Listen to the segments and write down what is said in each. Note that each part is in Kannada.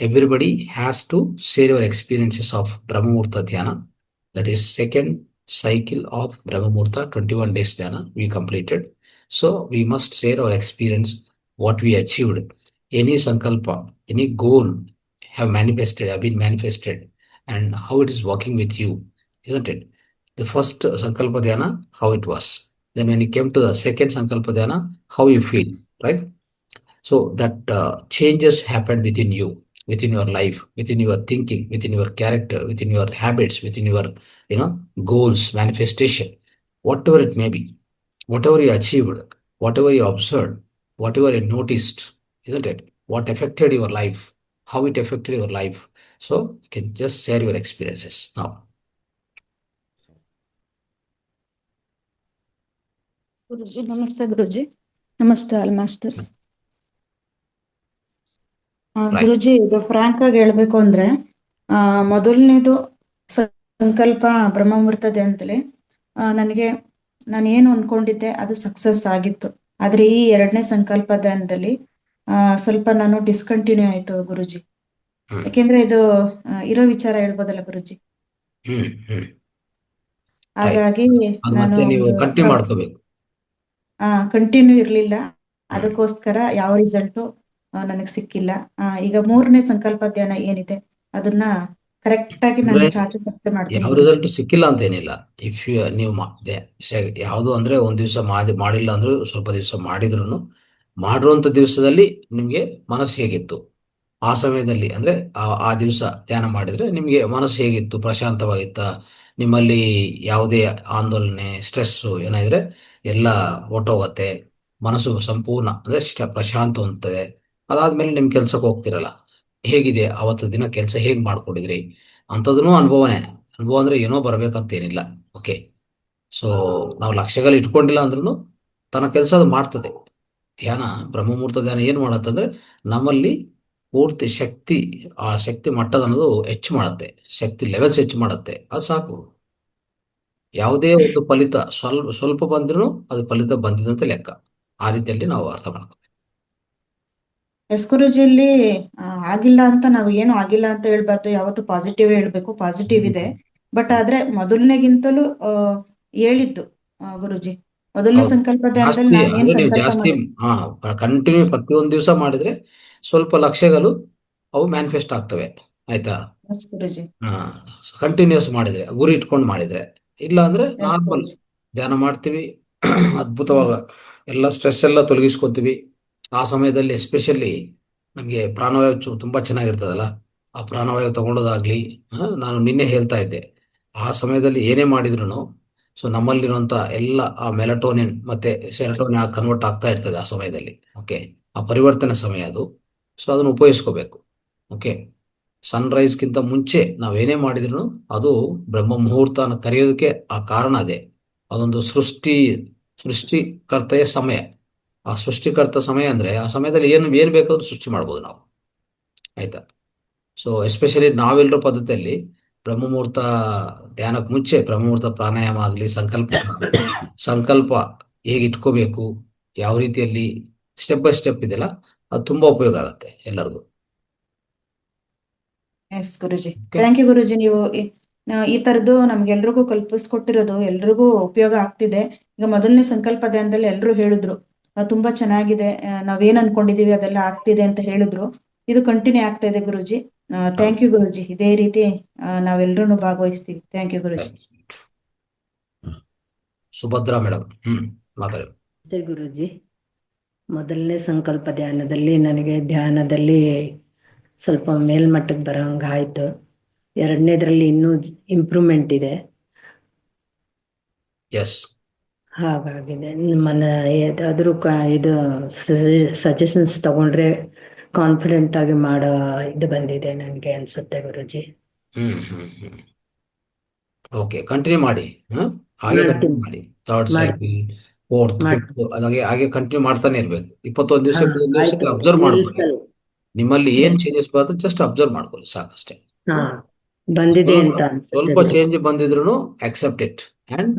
everybody has to share your experiences of Brahmamurta Dhyana. That is second cycle of Brahmamurta 21 days Dhyana we completed. So we must share our experience, what we achieved, any sankalpa, any goal have been manifested, and how it is working with you, isn't it? The first sankalpa dhyana, how it was. Then when you came to the second sankalpa dhyana, how you feel, right? So that changes happened within you, within your life, within your thinking, within your character, within your habits, within your goals, manifestation, whatever it may be, whatever you achieved, whatever you observed, whatever you noticed, isn't it? What affected your life, how it affected your life. So you can just share your experiences now. ಗುರುಜಿ ನಮಸ್ತೆ. ಗುರುಜಿ ನಮಸ್ತೆ ಆಲ್ ಮಾಸ್ಟರ್ಸ್. Right. ಗುರುಜಿ, ಇದು ಫ್ರಾಂಕ್ ಆಗಿ ಹೇಳ್ಬೇಕು ಅಂದ್ರೆ ಮೊದಲನೇದು ಸಂಕಲ್ಪ ಬ್ರಹ್ಮಮುಹೂರ್ತದೆ ಅಂತಲೇ ನನಗೆ ನಾನು ಏನು ಅನ್ಕೊಂಡಿದ್ದೆ ಅದು ಸಕ್ಸಸ್ ಆಗಿತ್ತು. ಆದ್ರೆ ಈ ಎರಡನೇ ಸಂಕಲ್ಪ ಧ್ಯಾನದಲ್ಲಿ ಸ್ವಲ್ಪ ನಾನು ಡಿಸ್ಕಂಟಿನ್ಯೂ ಆಯ್ತು ಗುರುಜಿ. ಯಾಕೆಂದ್ರೆ ಇದು ಇರೋ ವಿಚಾರ ಹೇಳ್ಬೋದಲ್ಲ ಗುರುಜಿ. ಹಾಗಾಗಿ ನಾನು ನೀವು ಕಂಟಿನ್ಯೂ ಮಾಡ್ಕೋಬೇಕು. ಕಂಟಿನ್ಯೂ ಇರ್ಲಿಲ್ಲ. ಅದಕ್ಕೋಸ್ಕರ ಯಾವ ರಿಸಲ್ಟು ನನಗೆ ಸಿಕ್ಕಿಲ್ಲ. ಈಗ ಮೂರನೇ ಸಂಕಲ್ಪ ಧ್ಯಾನ ಏನಿದೆ ಅದನ್ನ ಕರೆಕ್ಟ್ ಆಗಿ ನಾನು ಚಾಚು ಮಾಡ್ತೀನಿ. ಯಾವ ರಿಸಲ್ಟ್ ಸಿಕ್ಕಿಲ್ಲ ಅಂತ ಏನಿಲ್ಲ. ಇಫ್ ನೀವು ಯಾವುದು ಅಂದ್ರೆ ಒಂದ್ ದಿವಸ ಮಾಡಿಲ್ಲ ಅಂದ್ರೂ ಸ್ವಲ್ಪ ದಿವಸ ಮಾಡಿದ್ರು, ಮಾಡಿರುವಂತ ದಿವಸದಲ್ಲಿ ನಿಮ್ಗೆ ಮನಸ್ಸು ಹೇಗಿತ್ತು, ಆ ಸಮಯದಲ್ಲಿ ಅಂದ್ರೆ ಆ ದಿವಸ ಧ್ಯಾನ ಮಾಡಿದ್ರೆ ನಿಮ್ಗೆ ಮನಸ್ಸು ಹೇಗಿತ್ತು, ಪ್ರಶಾಂತವಾಗಿತ್ತ, ನಿಮ್ಮಲ್ಲಿ ಯಾವುದೇ ಆಂದೋಲನೆ, ಸ್ಟ್ರೆಸ್ಸು ಏನಾದ್ರೆ ಎಲ್ಲ ಹೊಟ್ಟೋಗತ್ತೆ, ಮನಸ್ಸು ಸಂಪೂರ್ಣ ಅಂದ್ರೆ ಪ್ರಶಾಂತ ಹೊಂದ್ತದೆ. ಅದಾದ್ಮೇಲೆ ನಿಮ್ ಕೆಲ್ಸಕ್ಕೆ ಹೋಗ್ತಿರಲ್ಲ, ಹೇಗಿದೆ ಅವತ್ತು ದಿನ ಕೆಲಸ ಹೇಗ್ ಮಾಡ್ಕೊಂಡಿದ್ರಿ ಅಂಥದನ್ನು ಅನುಭವನೇ. ಅನುಭವ ಅಂದ್ರೆ ಏನೋ ಬರ್ಬೇಕಂತ ಏನಿಲ್ಲ. ಓಕೆ, ಸೊ ನಾವು ಲಕ್ಷ್ಯಗಳು ಇಟ್ಕೊಂಡಿಲ್ಲ ಅಂದ್ರೂ ತನ್ನ ಕೆಲಸ ಅದು ಮಾಡ್ತದೆ. ಧ್ಯಾನ, ಬ್ರಹ್ಮಮುಹೂರ್ತ ಧ್ಯಾನ ಏನ್ ಮಾಡತ್ತಂದ್ರೆ ನಮ್ಮಲ್ಲಿ ಪೂರ್ತಿ ಶಕ್ತಿ, ಆ ಶಕ್ತಿ ಮಟ್ಟದ ಅನ್ನೋದು ಹೆಚ್ಚು ಮಾಡುತ್ತೆ, ಶಕ್ತಿ ಲೆವೆಲ್ಸ್ ಹೆಚ್ಚು ಮಾಡುತ್ತೆ. ಅದು ಸಾಕು. ಯಾವುದೇ ಒಂದು ಫಲಿತ ಸ್ವಲ್ಪ ಸ್ವಲ್ಪ ಬಂದ್ರೂ ಅದು ಫಲಿತ ಬಂದಿದಂತೆ ಲೆಕ್ಕ. ಆ ರೀತಿಯಲ್ಲಿ ನಾವು ಅರ್ಥ ಮಾಡ್ಕೋ. ಎಸ್ ಗುರುಜಿಯಲ್ಲಿ ಆಗಿಲ್ಲ ಅಂತ ನಾವು ಏನು ಆಗಿಲ್ಲ ಅಂತ ಹೇಳ್ಬಾರ್ದು, ಯಾವತ್ತು ಪಾಸಿಟಿವ್ ಹೇಳ್ಬೇಕು. ಪಾಸಿಟಿವ್ ಇದೆ, ಬಟ್ ಆದ್ರೆ ಮೊದಲನೇಗಿಂತಲೂ ಹೇಳಿದ್ದು ಗುರುಜಿ ಮೊದಲನೇ ಸಂಕಲ್ಪ ಧ್ಯಾನದಲ್ಲಿ ನಾನು ಏನ್ ಜಾಸ್ತಿ ಕಂಟಿನ್ಯೂ ಪ್ರತಿಯೊಂದು ದಿವಸ ಮಾಡಿದ್ರೆ ಸ್ವಲ್ಪ ಲಕ್ಷ್ಯಗಳು ಅವು ಮ್ಯಾನಿಫೆಸ್ಟ್ ಆಗ್ತವೆ. ಆಯ್ತಾ? ಗುರುಜಿ ಕಂಟಿನ್ಯೂಸ್ ಮಾಡಿದ್ರೆ, ಗುರಿ ಇಟ್ಕೊಂಡು ಮಾಡಿದ್ರೆ. ಇಲ್ಲ ಅಂದ್ರೆ ನಾರ್ಮಲ್ ಧ್ಯಾನ ಮಾಡ್ತೀವಿ, ಅದ್ಭುತವಾಗ ಎಲ್ಲ ಸ್ಟ್ರೆಸ್ ಎಲ್ಲ ತೊಲಗಿಸ್ಕೊತೀವಿ. ಆ ಸಮಯದಲ್ಲಿ ಎಸ್ಪೆಷಲಿ ನಮಗೆ ಪ್ರಾಣವಾಯು ತುಂಬಾ ಚೆನ್ನಾಗಿರ್ತದಲ್ಲ, ಆ ಪ್ರಾಣವಾಯು ತಗೊಳ್ಳೋದಾಗ್ಲಿ. ನಾನು ನಿನ್ನೆ ಹೇಳ್ತಾ ಇದ್ದೆ, ಆ ಸಮಯದಲ್ಲಿ ಏನೇ ಮಾಡಿದ್ರು ಸೊ ನಮ್ಮಲ್ಲಿರುವಂತ ಎಲ್ಲ ಆ ಮೆಲಟೋನಿನ್ ಮತ್ತೆ ಸೆರಟೋನಿನ್ ಕನ್ವರ್ಟ್ ಆಗ್ತಾ ಇರ್ತದೆ ಆ ಸಮಯದಲ್ಲಿ. ಓಕೆ, ಆ ಪರಿವರ್ತನೆ ಸಮಯ ಅದು. ಸೊ ಅದನ್ನು ಉಪಯೋಗಿಸ್ಕೋಬೇಕು. ಓಕೆ, ಸನ್ರೈಸ್ಗಿಂತ ಮುಂಚೆ ನಾವೇನೇ ಮಾಡಿದ್ರು ಅದು ಬ್ರಹ್ಮ ಮುಹೂರ್ತ ಕರೆಯೋದಕ್ಕೆ ಆ ಕಾರಣ ಅದೇ. ಅದೊಂದು ಸೃಷ್ಟಿಕರ್ತೆಯ ಸಮಯ. ಆ ಸೃಷ್ಟಿಕರ್ತ ಸಮಯ ಅಂದ್ರೆ ಆ ಸಮಯದಲ್ಲಿ ಏನು ಬೇಕಾದ್ರೂ ಸೃಷ್ಟಿ ಮಾಡ್ಬೋದು ನಾವು. ಆಯ್ತಾ? ಸೊ ಎಸ್ಪೆಷಲಿ ನಾವೆಲ್ಲರ ಪದ್ಧತಿಯಲ್ಲಿ ಬ್ರಹ್ಮಮುಹೂರ್ತ ಧ್ಯಾನಕ್ಕೆ ಮುಂಚೆ ಬ್ರಹ್ಮಮುಹೂರ್ತ ಪ್ರಾಣಾಯಾಮ ಆಗಲಿ, ಸಂಕಲ್ಪ ಹೇಗೆ ಇಟ್ಕೋಬೇಕು, ಯಾವ ರೀತಿಯಲ್ಲಿ ಸ್ಟೆಪ್ ಬೈ ಸ್ಟೆಪ್ ಇದೆಯಲ್ಲ, ಅದು ತುಂಬಾ ಉಪಯೋಗ ಆಗುತ್ತೆ ಎಲ್ಲರಿಗೂ. ಎಸ್ ಗುರುಜಿ, ಥ್ಯಾಂಕ್ ಯು ಗುರುಜಿ. ನೀವು ಈ ತರದ್ದು ನಮ್ಗೆಲ್ರಿಗೂ ಕಲ್ಪಿಸ್ಕೊಟ್ಟಿರೋದು ಎಲ್ರಿಗೂ ಉಪಯೋಗ ಆಗ್ತಿದೆ. ಈಗ ಮೊದಲನೇ ಸಂಕಲ್ಪ ಧ್ಯಾನದಲ್ಲಿ ಎಲ್ರು ಹೇಳಿದ್ರು ತುಂಬಾ ಚೆನ್ನಾಗಿದೆ, ನಾವೇನ್ ಅನ್ಕೊಂಡಿದೀವಿ ಅದೆಲ್ಲ ಆಗ್ತಿದೆ ಅಂತ ಹೇಳಿದ್ರು. ಇದು ಕಂಟಿನ್ಯೂ ಆಗ್ತಾ ಇದೆ ಗುರುಜಿ. ಥ್ಯಾಂಕ್ ಯು ಗುರುಜಿ. ಇದೇ ರೀತಿ ನಾವೆಲ್ಲರೂ ಭಾಗವಹಿಸ್ತೀವಿ. Thank you Guruji. Subhadra madam ಮಾತಾಡಿ. ಗುರುಜಿ, ಮೊದಲನೇ ಸಂಕಲ್ಪ ಧ್ಯಾನದಲ್ಲಿ ನನಗೆ ಧ್ಯಾನದಲ್ಲಿ ಸ್ವಲ್ಪ ಮೇಲ್ಮಟ್ಟಕ್ಕೆ ಬರೋಂಗ ಆಯ್ತು. ಎರಡನೇದ್ರಲ್ಲಿ ಇನ್ನೂ ಇಂಪ್ರೂವ್ಮೆಂಟ್ ಇದೆ. ಹಾಗಾಗಿದೆ. ಯಾವ್ದಾದ್ರು ಇದು ಸಜೆಷನ್ಸ್ ತಗೊಂಡ್ರೆ ಕಾನ್ಫಿಡೆಂಟ್ ಆಗಿ ಮಾಡೋ ಇದು ಬಂದಿದೆ ನನಗೆ ಅನ್ಸುತ್ತೆ ಗುರುಜಿ. ಓಕೆ, ಕಂಟಿನ್ಯೂ ಮಾಡಿ. ಮಾಡಿ ಥರ್ಡ್ ಸೈಕಲ್, ಫೋರ್ತ್, ಫಿಫ್ತ್ ಹಾಗೆ ಕಂಟಿನ್ಯೂ ಮಾಡ್ತಾನೆ ಇರ್ಬೇಕು. 21 ದಿವಸಕ್ಕೆ ಅಬ್ಸರ್ವ್ ಮಾಡ್ಕೊಳ್ಳಿ. ನಿಮ್ಮಲ್ಲಿ ಏನ್ ಚೇಂಜಸ್ ಬರುತ್ತೆ ಜಸ್ಟ್ ಅಬ್ಸರ್ವ್ ಮಾಡ್ಕೊಳ್ಳಿ, ಸಾಕಷ್ಟೇ. ಬಂದಿದೆ ಅಂತ ಸ್ವಲ್ಪ ಚೇಂಜ್ ಬಂದಿದ್ರು accept it and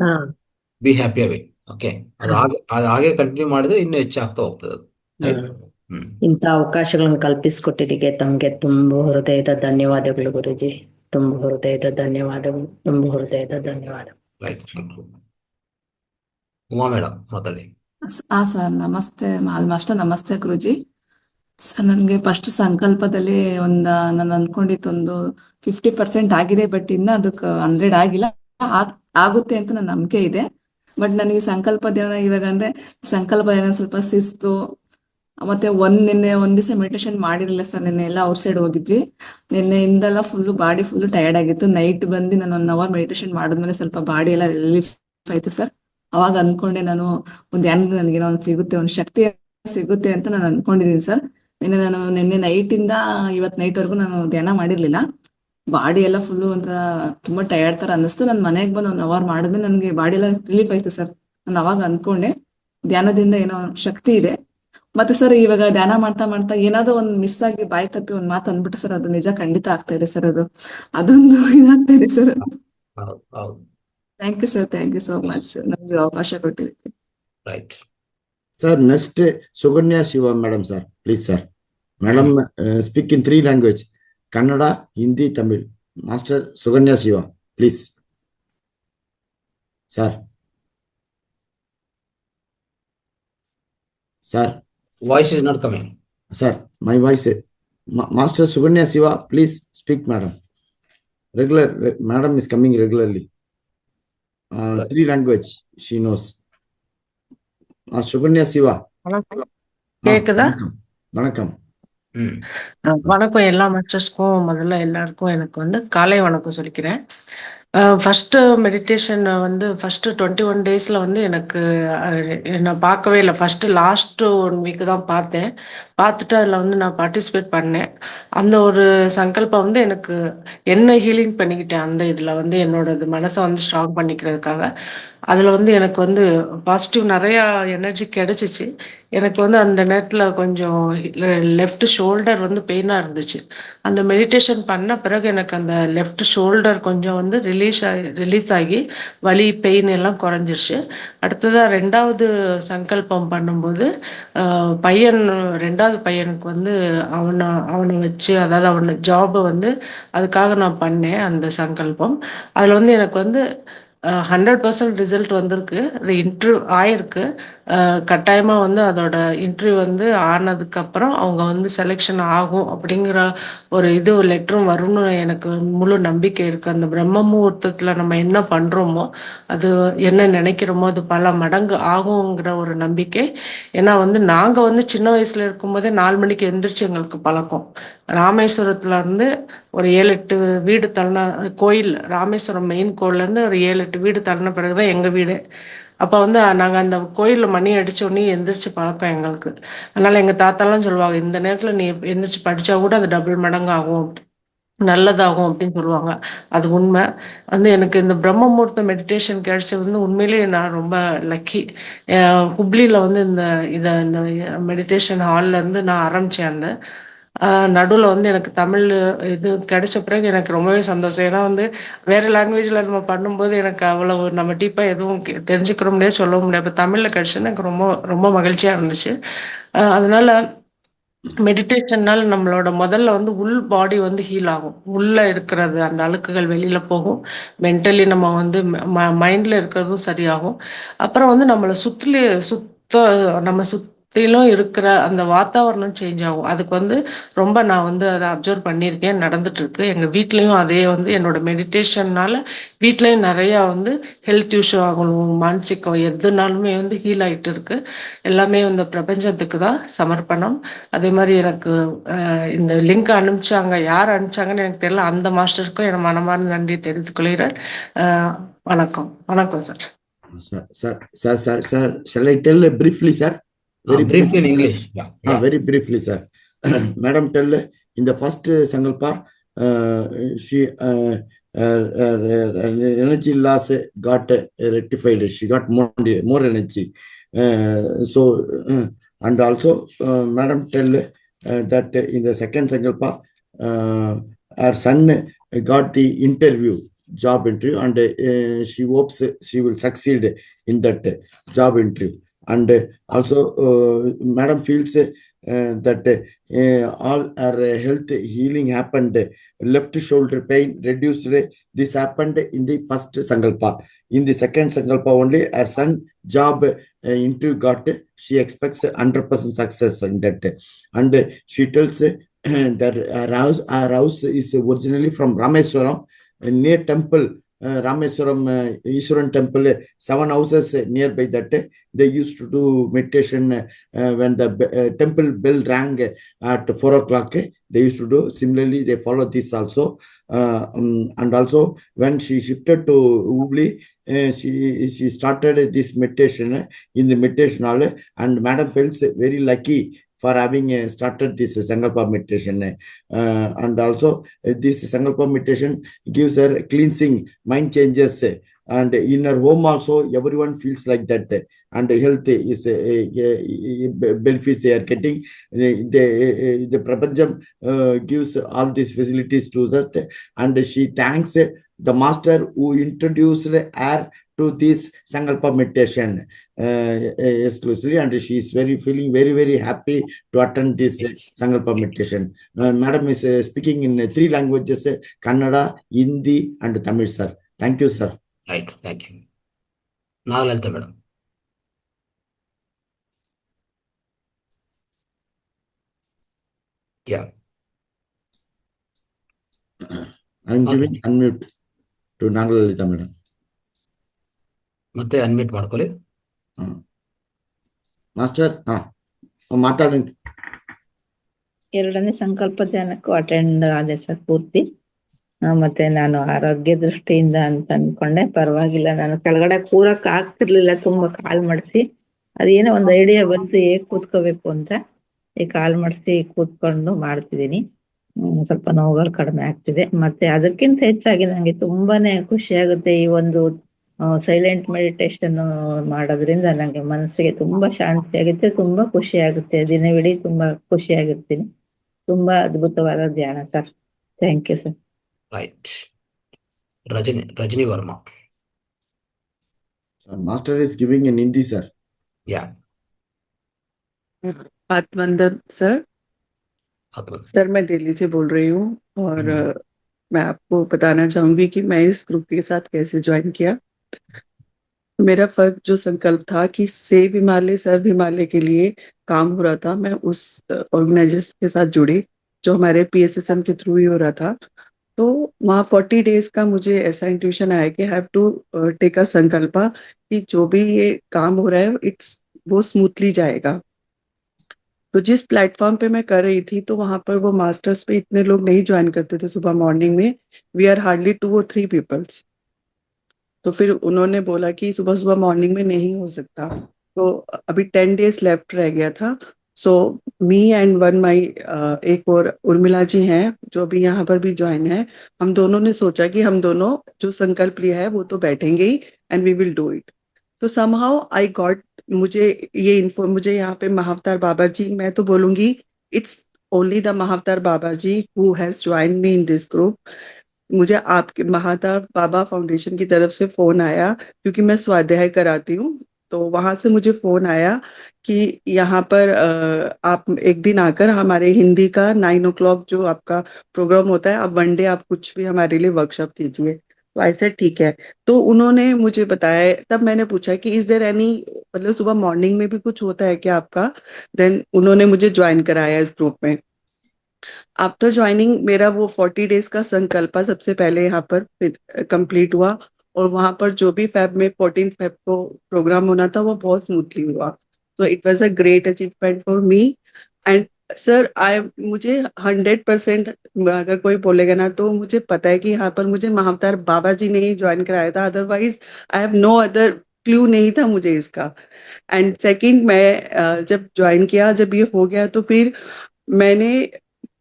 be happy ಅವಿ. ಓಕೆ, ಅದು ಹಾಗೆ ಕಂಟಿನ್ಯೂ ಮಾಡಿದ್ರೆ ಇನ್ನೂ ಹೆಚ್ಚಾಗ್ತಾ ಹೋಗ್ತದೆ ಅದು. ಹ್ಮ್ ಇಂಥ ಅವಕಾಶಗಳನ್ನು ಕಲ್ಪಿಸಿಕೊಟ್ಟಿದ್ದಕ್ಕೆ ತಮಗೆ ತುಂಬ ಹೃದಯದ ಧನ್ಯವಾದಗಳು ಗುರುಜಿ. ತುಂಬ ಹೃದಯದ ಧನ್ಯವಾದಗಳು. ತುಂಬ ಹೃದಯದ ಧನ್ಯವಾದಗಳು. ರೈಟ್. ಉಮಾ ಮೇಡಮ್ ಮಾತಾಡಿ. ಸರ್ ನಮಸ್ತೆ ಮಾಸ್ಟರ್. ನಮಸ್ತೆ ಗುರುಜಿ. ಸರ್ ನನಗೆ ಫಸ್ಟ್ ಸಂಕಲ್ಪದಲ್ಲಿ ನಾನು ಅಂದ್ಕೊಂಡಿದ್ದೊಂದು 50% ಆಗಿದೆ, ಬಟ್ ಇನ್ನ ಅದಕ್ಕೆ 100 ಆಗಿಲ್ಲ. ಆಗುತ್ತೆ ಅಂತ ನನ್ನ ನಂಬಿಕೆ ಇದೆ. ಬಟ್ ನನಗೆ ಸಂಕಲ್ಪದ ಇವಾಗ ಅಂದ್ರೆ ಸಂಕಲ್ಪದ ಸ್ವಲ್ಪ ಶಿಸ್ತು, ಮತ್ತೆ ನಿನ್ನೆ ಒಂದ್ ದಿವಸ ಮೆಡಿಟೇಷನ್ ಮಾಡಿರಲಿಲ್ಲ ಸರ್. ನಿನ್ನೆ ಎಲ್ಲ ಔಟ್ ಸೈಡ್ ಹೋಗಿದ್ವಿ. ನಿನ್ನೆಯಿಂದೆಲ್ಲ ಬಾಡಿ ಫುಲ್ ಟಯರ್ಡ್ ಆಗಿತ್ತು. ನೈಟ್ ಬಂದು ನಾನು 1 ಅವರ್ ಮೆಡಿಟೇಷನ್ ಮಾಡಿದ್ಮೇಲೆ ಸ್ವಲ್ಪ ಬಾಡಿ ಎಲ್ಲ ರಿಲೀಫ್ ಆಯ್ತು ಸರ್. ಅವಾಗ ಅನ್ಕೊಂಡೆ ನಾನು ಒಂದು ಧ್ಯಾನದಿಂದ ನನಗೇನೋ ಒಂದು ಸಿಗುತ್ತೆ, ಒಂದು ಶಕ್ತಿ ಸಿಗುತ್ತೆ ಅಂತ ನಾನು ಅನ್ಕೊಂಡಿದ್ದೀನಿ ಸರ್. ನಿನ್ನೆ ನೈಟ್ ಇಂದ ಇವತ್ ನೈಟ್ ವರೆಗೂ ನಾನು ಧ್ಯಾನ ಮಾಡಿರ್ಲಿಲ್ಲ. ಬಾಡಿ ಎಲ್ಲ ಫುಲ್ ಒಂಥರ ತುಂಬಾ ಟಯರ್ಡ್ ತರ ಅನ್ನಿಸ್ತು. ನಾನು ಮನೆಗೆ ಬಂದು 1 ಅವರ್ ಮಾಡಿದ್ಮೇಲೆ ನನಗೆ ಬಾಡಿ ಎಲ್ಲ ರಿಲೀಫ್ ಆಯ್ತು ಸರ್. ನಾನು ಅವಾಗ ಅನ್ಕೊಂಡೆ ಧ್ಯಾನದಿಂದ ಏನೋ ಶಕ್ತಿ ಇದೆ. ಮತ್ತೆ ಸರ್ ಇವಾಗ ಧ್ಯಾನ ಮಾಡ್ತಾ ಮಾಡ್ತಾ ಏನಾದ್ರು ಒಂದು ಮಿಸ್ ಆಗಿ ಬಾಯಿ ತಪ್ಪಿ ಒಂದ್ ಮಾತು ಅಂದ್ಬಿಟ್ಟು ಸರ್, ಅದು ನಿಜ ಖಂಡಿತ ಆಗ್ತಾ ಇದೆ ಸರ್. ಅದೊಂದು ಇದಾಗ್ತಾ ಇದೆ sir. Thank you sir, thank you so much ನಮ್ಗೆ ಅವಕಾಶ ಕೊಟ್ಟಿದ್ದಕ್ಕೆ. Right Sir, next Suganya Shiva madam, sir, please sir. Madam, speak in 3 language: Kannada, Hindi, Tamil. Master Suganya Shiva, please. Sir. Sir. Voice is not coming. Sir, my voice. Master Suganya Shiva, please speak, madam. Madam is coming regularly. 3 language she knows. Suganya Shiva. கேக்குதா? வணக்கம். வணக்கம் எல்லா மாஸ்டர்ஸ்க்கும். முதல்ல எல்லாருக்கும் எனக்கு காலை வணக்கம் சொல்லிக்கிறேன். ஃபர்ஸ்ட் மெடிடேஷன் ஃபர்ஸ்ட் 21 டேஸ்ல எனக்கு நான் பார்க்கவே இல்லை. ஃபர்ஸ்ட் லாஸ்ட் 1 வீக் தான் பார்த்தேன். பார்த்துட்டு அதில் நான் பார்ட்டிசிபேட் பண்ணேன். அந்த ஒரு சங்கல்பம் எனக்கு என்ன ஹீலிங் பண்ணிக்கிட்டேன். அந்த இதில் என்னோட மனசை ஸ்ட்ராங் பண்ணிக்கிறதுக்காக அதில் எனக்கு பாசிட்டிவ் நிறையா எனர்ஜி கிடைச்சிச்சு. எனக்கு அந்த நேரத்தில் கொஞ்சம் லெஃப்ட் ஷோல்டர் பெயினாக இருந்துச்சு. அந்த மெடிடேஷன் பண்ண பிறகு எனக்கு அந்த லெஃப்ட் ஷோல்டர் கொஞ்சம் ரிலீஸ் ஆகி வலி பெயின் எல்லாம் குறைஞ்சிருச்சு. அடுத்ததாக 2வது சங்கல்பம் பண்ணும்போது பையன் 2வது பையனுக்கு அவனை வச்சு, அதாவது அவனை ஜாபை அதுக்காக நான் பண்ணேன் அந்த சங்கல்பம். அதில் எனக்கு 100% ரிசல்ட் வந்திருக்கு. அது இன்டர்வியூ ஆயிருக்கு. கட்டாயமா அதோட இன்டர்வியூ ஆனதுக்கு அப்புறம் அவங்க செலெக்ஷன் ஆகும் அப்படிங்கிற ஒரு லெட்டரும் வரும்னு எனக்கு முழு நம்பிக்கை இருக்கு. அந்த பிரம்ம முகூர்த்தத்துல நம்ம என்ன பண்றோமோ, அது என்ன நினைக்கிறோமோ அது பல மடங்கு ஆகுங்கிற ஒரு நம்பிக்கை. ஏன்னா நாங்க சின்ன வயசுல இருக்கும்போதே 4 மணிக்கு எந்திரிச்சு எங்களுக்கு பழக்கம். ராமேஸ்வரத்துல இருந்து ஒரு 7-8 வீடு தள்ளின கோயில், ராமேஸ்வரம் மெயின் கோயில்ல இருந்து ஒரு 7-8 வீடு தள்ளின பிறகுதான் எங்க வீடு. அப்ப நாங்க அந்த கோயில்ல மணி அடிச்ச உடனே எந்திரிச்சு பழக்கம் எங்களுக்கு. அதனால எங்க தாத்தாலாம் சொல்லுவாங்க, இந்த நேரத்துல நீ எந்திரிச்சு படிச்சா கூட அது டபுள் மடங்கு ஆகும், நல்லதாகும் அப்படின்னு சொல்லுவாங்க. அது உண்மை. எனக்கு இந்த பிரம்ம முகூர்த்த மெடிடேஷன் கிடைச்சது உண்மையிலேயே நான் ரொம்ப லக்கி. ஹுப்ளியில இந்த மெடிடேஷன் ஹால்ல இருந்து நான் ஆரம்பிச்சேன். நடுவில் எனக்கு தமிழ் கிடைச்ச பிறகு எனக்கு ரொம்பவே சந்தோஷம். ஏன்னா வேற லாங்குவேஜ்ல நம்ம பண்ணும்போது எனக்கு அவ்வளவு நம்ம டீப்பா எதுவும் தெரிஞ்சுக்கிற முடியாது, சொல்ல முடியாது. இப்போ தமிழ்ல கிடைச்சது எனக்கு ரொம்ப ரொம்ப மகிழ்ச்சியா இருந்துச்சு. அதனால மெடிடேஷன்னால நம்மளோட முதல்ல உள் பாடி ஹீல் ஆகும். உள்ள இருக்கிறது அந்த அழுக்குகள் வெளியில போகும். மென்டலி நம்ம மைண்ட்ல இருக்கிறதும் சரியாகும். அப்புறம் நம்மளை நம்ம சுத்திலும் இருக்கிற அந்த வாத்தாவரணம் சேஞ்ச் ஆகும். அதுக்கு ரொம்ப நான் அதை அப்சர்வ் பண்ணியிருக்கேன், நடந்துட்டு இருக்கு. எங்க வீட்லயும் அதே என்னோட மெடிடேஷன்னால வீட்லயும் நிறைய ஹெல்த் இஷ்யூ ஆகணும், மானசிகம் எதுனாலுமே ஹீல் ஆயிட்டு இருக்கு. எல்லாமே பிரபஞ்சத்துக்கு தான் சமர்ப்பணம். அதே மாதிரி எனக்கு இந்த லிங்க் அனுப்பிச்சாங்க, யார் அனுப்பிச்சாங்கன்னு எனக்கு தெரியல. அந்த மாஸ்டருக்கும் என் மனமார்ந்த நன்றி தெரிவித்துக் கொள்கிறேன். வணக்கம். வணக்கம் sir. Sir, shall I tell briefly, sir? Very briefly in English. Yeah. Very briefly, sir. Madam, tell in the first Sankalpa, she energy loss got rectified. She got more energy. So, and also, Madam, tell that in the second Sankalpa, her son got the job interview, and she hopes she will succeed in that job interview. And also, Madam feels that all our health healing happened. Left shoulder pain reduced. This happened in the first Sankalpa. In the second Sankalpa only, her son job interview got. She expects 100% success in that. And she tells that our house is originally from Rameswaram, near temple. Rameswaram Ishwaran temple, 7 houses nearby that. They used to do meditation when the temple bell rang at 4 o'clock. They used to do. Similarly, they follow this also. And also, when she shifted to Hubli, she started this meditation in the meditation hall, and Madam felt very lucky for having started this Sankalpa meditation. And also, this Sankalpa meditation gives her cleansing, mind changes, and in her home also, everyone feels like that. And health is benefits they are getting. The Prapancham gives all these facilities to us, and she thanks the master who introduced her to this Sankalpa meditation exclusively, and she is feeling very happy to attend this Sankalpa meditation. Madam is speaking in 3 languages: Kannada, Hindi, and Tamil, sir. Thank you, sir. Right. Thank you. Nagalita madam. Yeah. I'm giving unmute to Nagalita madam. ಮತ್ತೆ ಅನ್ಮ್ಯೂಟ್ ಮಾಡ್ಕೊಳ್ಳಿ. ಮಾಸ್ಟರ್ ಮಾತಾಡಿ. ಎರಡನೇ ಸಂಕಲ್ಪ ಧ್ಯಾನಕ್ಕೂ ಅಟೆಂಡ್ ಆದೆ ಸರ್ ಪೂರ್ತಿ. ಮತ್ತೆ ನಾನು ಆರೋಗ್ಯ ದೃಷ್ಟಿಯಿಂದ ಅಂತ ಅನ್ಕೊಂಡೆ, ಪರವಾಗಿಲ್ಲ. ನಾನು ಕೆಳಗಡೆ ಕೂರಕ್ ಆಗ್ತಿರ್ಲಿಲ್ಲ, ತುಂಬಾ ಕಾಲ್ ಮಾಡಿಸಿ ಅದೇನೋ ಒಂದು ಐಡಿಯಾ ಬಂತು ಹೇಗ್ ಕೂತ್ಕೋಬೇಕು ಅಂತ. ಈ ಕಾಲ್ ಮಾಡಿಸಿ ಕೂತ್ಕೊಂಡು ಮಾಡ್ತಿದ್ದೀನಿ. ಸ್ವಲ್ಪ ನೋವುಗಳು ಕಡಿಮೆ ಆಗ್ತಿದೆ. ಮತ್ತೆ ಅದಕ್ಕಿಂತ ಹೆಚ್ಚಾಗಿ ನಂಗೆ ತುಂಬಾನೇ ಖುಷಿ ಆಗುತ್ತೆ. ಈ ಒಂದು ಸೈಲೆಂಟ್ ಮೆಡಿಟೇಷನ್ ಮಾಡೋದ್ರಿಂದ ನಂಗೆ ಮನಸ್ಸಿಗೆ ತುಂಬಾ ಶಾಂತಿ ಆಗುತ್ತೆ, ತುಂಬಾ ಖುಷಿ ಆಗುತ್ತೆ. ದಿನವಿಡೀ ತುಂಬಾ ಖುಷಿಯಾಗಿರ್ತೀನಿ. ತುಂಬಾ ಅದ್ಭುತವಾದ ಧ್ಯಾನ sir. Thank you sir. Right. Rajani Varma. Master is giving in Hindi, sir. Yeah. आत्मवंदन सर. आत्मवंदन सर मैं दिल्ली से बोल रही हूँ, और मैं आपको बताना चाहूंगी कि मैं इस ग्रुप के साथ कैसे ज्वाइन किया. मेरा फर्क जो संकल्प था कि सेव हिमालय सर्व हिमालय के लिए काम हो रहा था, मैं उस ऑर्गेनाइजेशन के साथ जुड़ी जो हमारे PSSM के थ्रू ही हो रहा था. तो वहाँ 40 डेज का मुझे ऐसा इंट्यूशन आया कि हैव टू टेक अ संकल्पा कि जो भी ये काम हो रहा है वो स्मूथली जाएगा. तो जिस प्लेटफॉर्म पे मैं कर रही थी, तो वहां पर वो मास्टर्स पे इतने लोग नहीं ज्वाइन करते थे सुबह मॉर्निंग में. We are hardly 2 or 3 peoples. तो फिर उन्होंने बोला कि सुबह सुबह मॉर्निंग में नहीं हो सकता. तो अभी 10 डेज लेफ्ट रह गया था. सो मी एंड वन माई एक और उर्मिला जी हैं जो अभी यहाँ पर भी ज्वाइन है. हम दोनों ने सोचा कि हम दोनों जो संकल्प लिया है वो तो बैठेंगे ही, and we will do it. तो समहाउ आई गॉट, मुझे यहाँ पे महाअवतार बाबा जी, मैं तो बोलूंगी it's only the Mahavatar Baba ji who has join me in this group. मुझे आपके महाअवतार बाबा फाउंडेशन की तरफ से फोन आया, क्योंकि मैं स्वाध्याय कराती हूँ. तो वहां से मुझे फोन आया कि यहाँ पर आप एक दिन आकर हमारे हिंदी का 9 o'clock जो आपका प्रोग्राम होता है, आप 1 day आप कुछ भी हमारे लिए वर्कशॉप कीजिए. तो ऐसे ठीक है. तो उन्होंने मुझे बताया, तब मैंने पूछा कि इज देयर एनी, मतलब सुबह मॉर्निंग में भी कुछ होता है क्या आपका. देन उन्होंने मुझे ज्वाइन कराया इस ग्रुप में. आफ्टर ज्वाइनिंग मेरा वो 40 डेज का संकल्प सबसे पहले यहाँ पर कंप्लीट हुआ, और वहां पर जो भी फेब में 14 फेब को प्रोग्राम होना था वो बहुत स्मूथली हुआ. तो it was a great achievement for me. And sir मुझे 100%, अगर कोई बोलेगा ना, तो मुझे पता है कि यहाँ पर मुझे महाअवतार बाबा जी ने ही ज्वाइन कराया था. Otherwise I have no other clue नहीं था मुझे इसका. एंड सेकंड, मैं जब ज्वाइन किया, जब ये हो गया, तो फिर मैंने,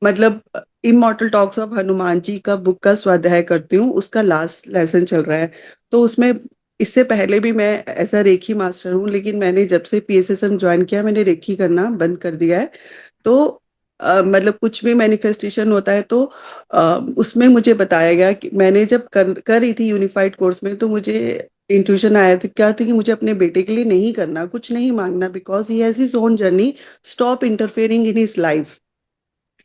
मतलब immortal talks of Hanuman ji का बुक का स्वाध्याय करती हूँ, उसका लास्ट लेसन चल रहा है. तो उसमें, इससे पहले भी मैं ऐसा रेखी मास्टर हूँ, लेकिन मैंने जब से PSSM ज्वाइन किया, मैंने रेखी करना बंद कर दिया है. तो मतलब कुछ भी मैनिफेस्टेशन होता है तो उसमें मुझे बताया गया कि मैंने जब कर रही थी यूनिफाइड कोर्स में, तो मुझे इंट्यूशन आया था, क्या था कि मुझे अपने बेटे के लिए नहीं करना, कुछ नहीं मांगना, because he has his own journey, stop interfering in his life.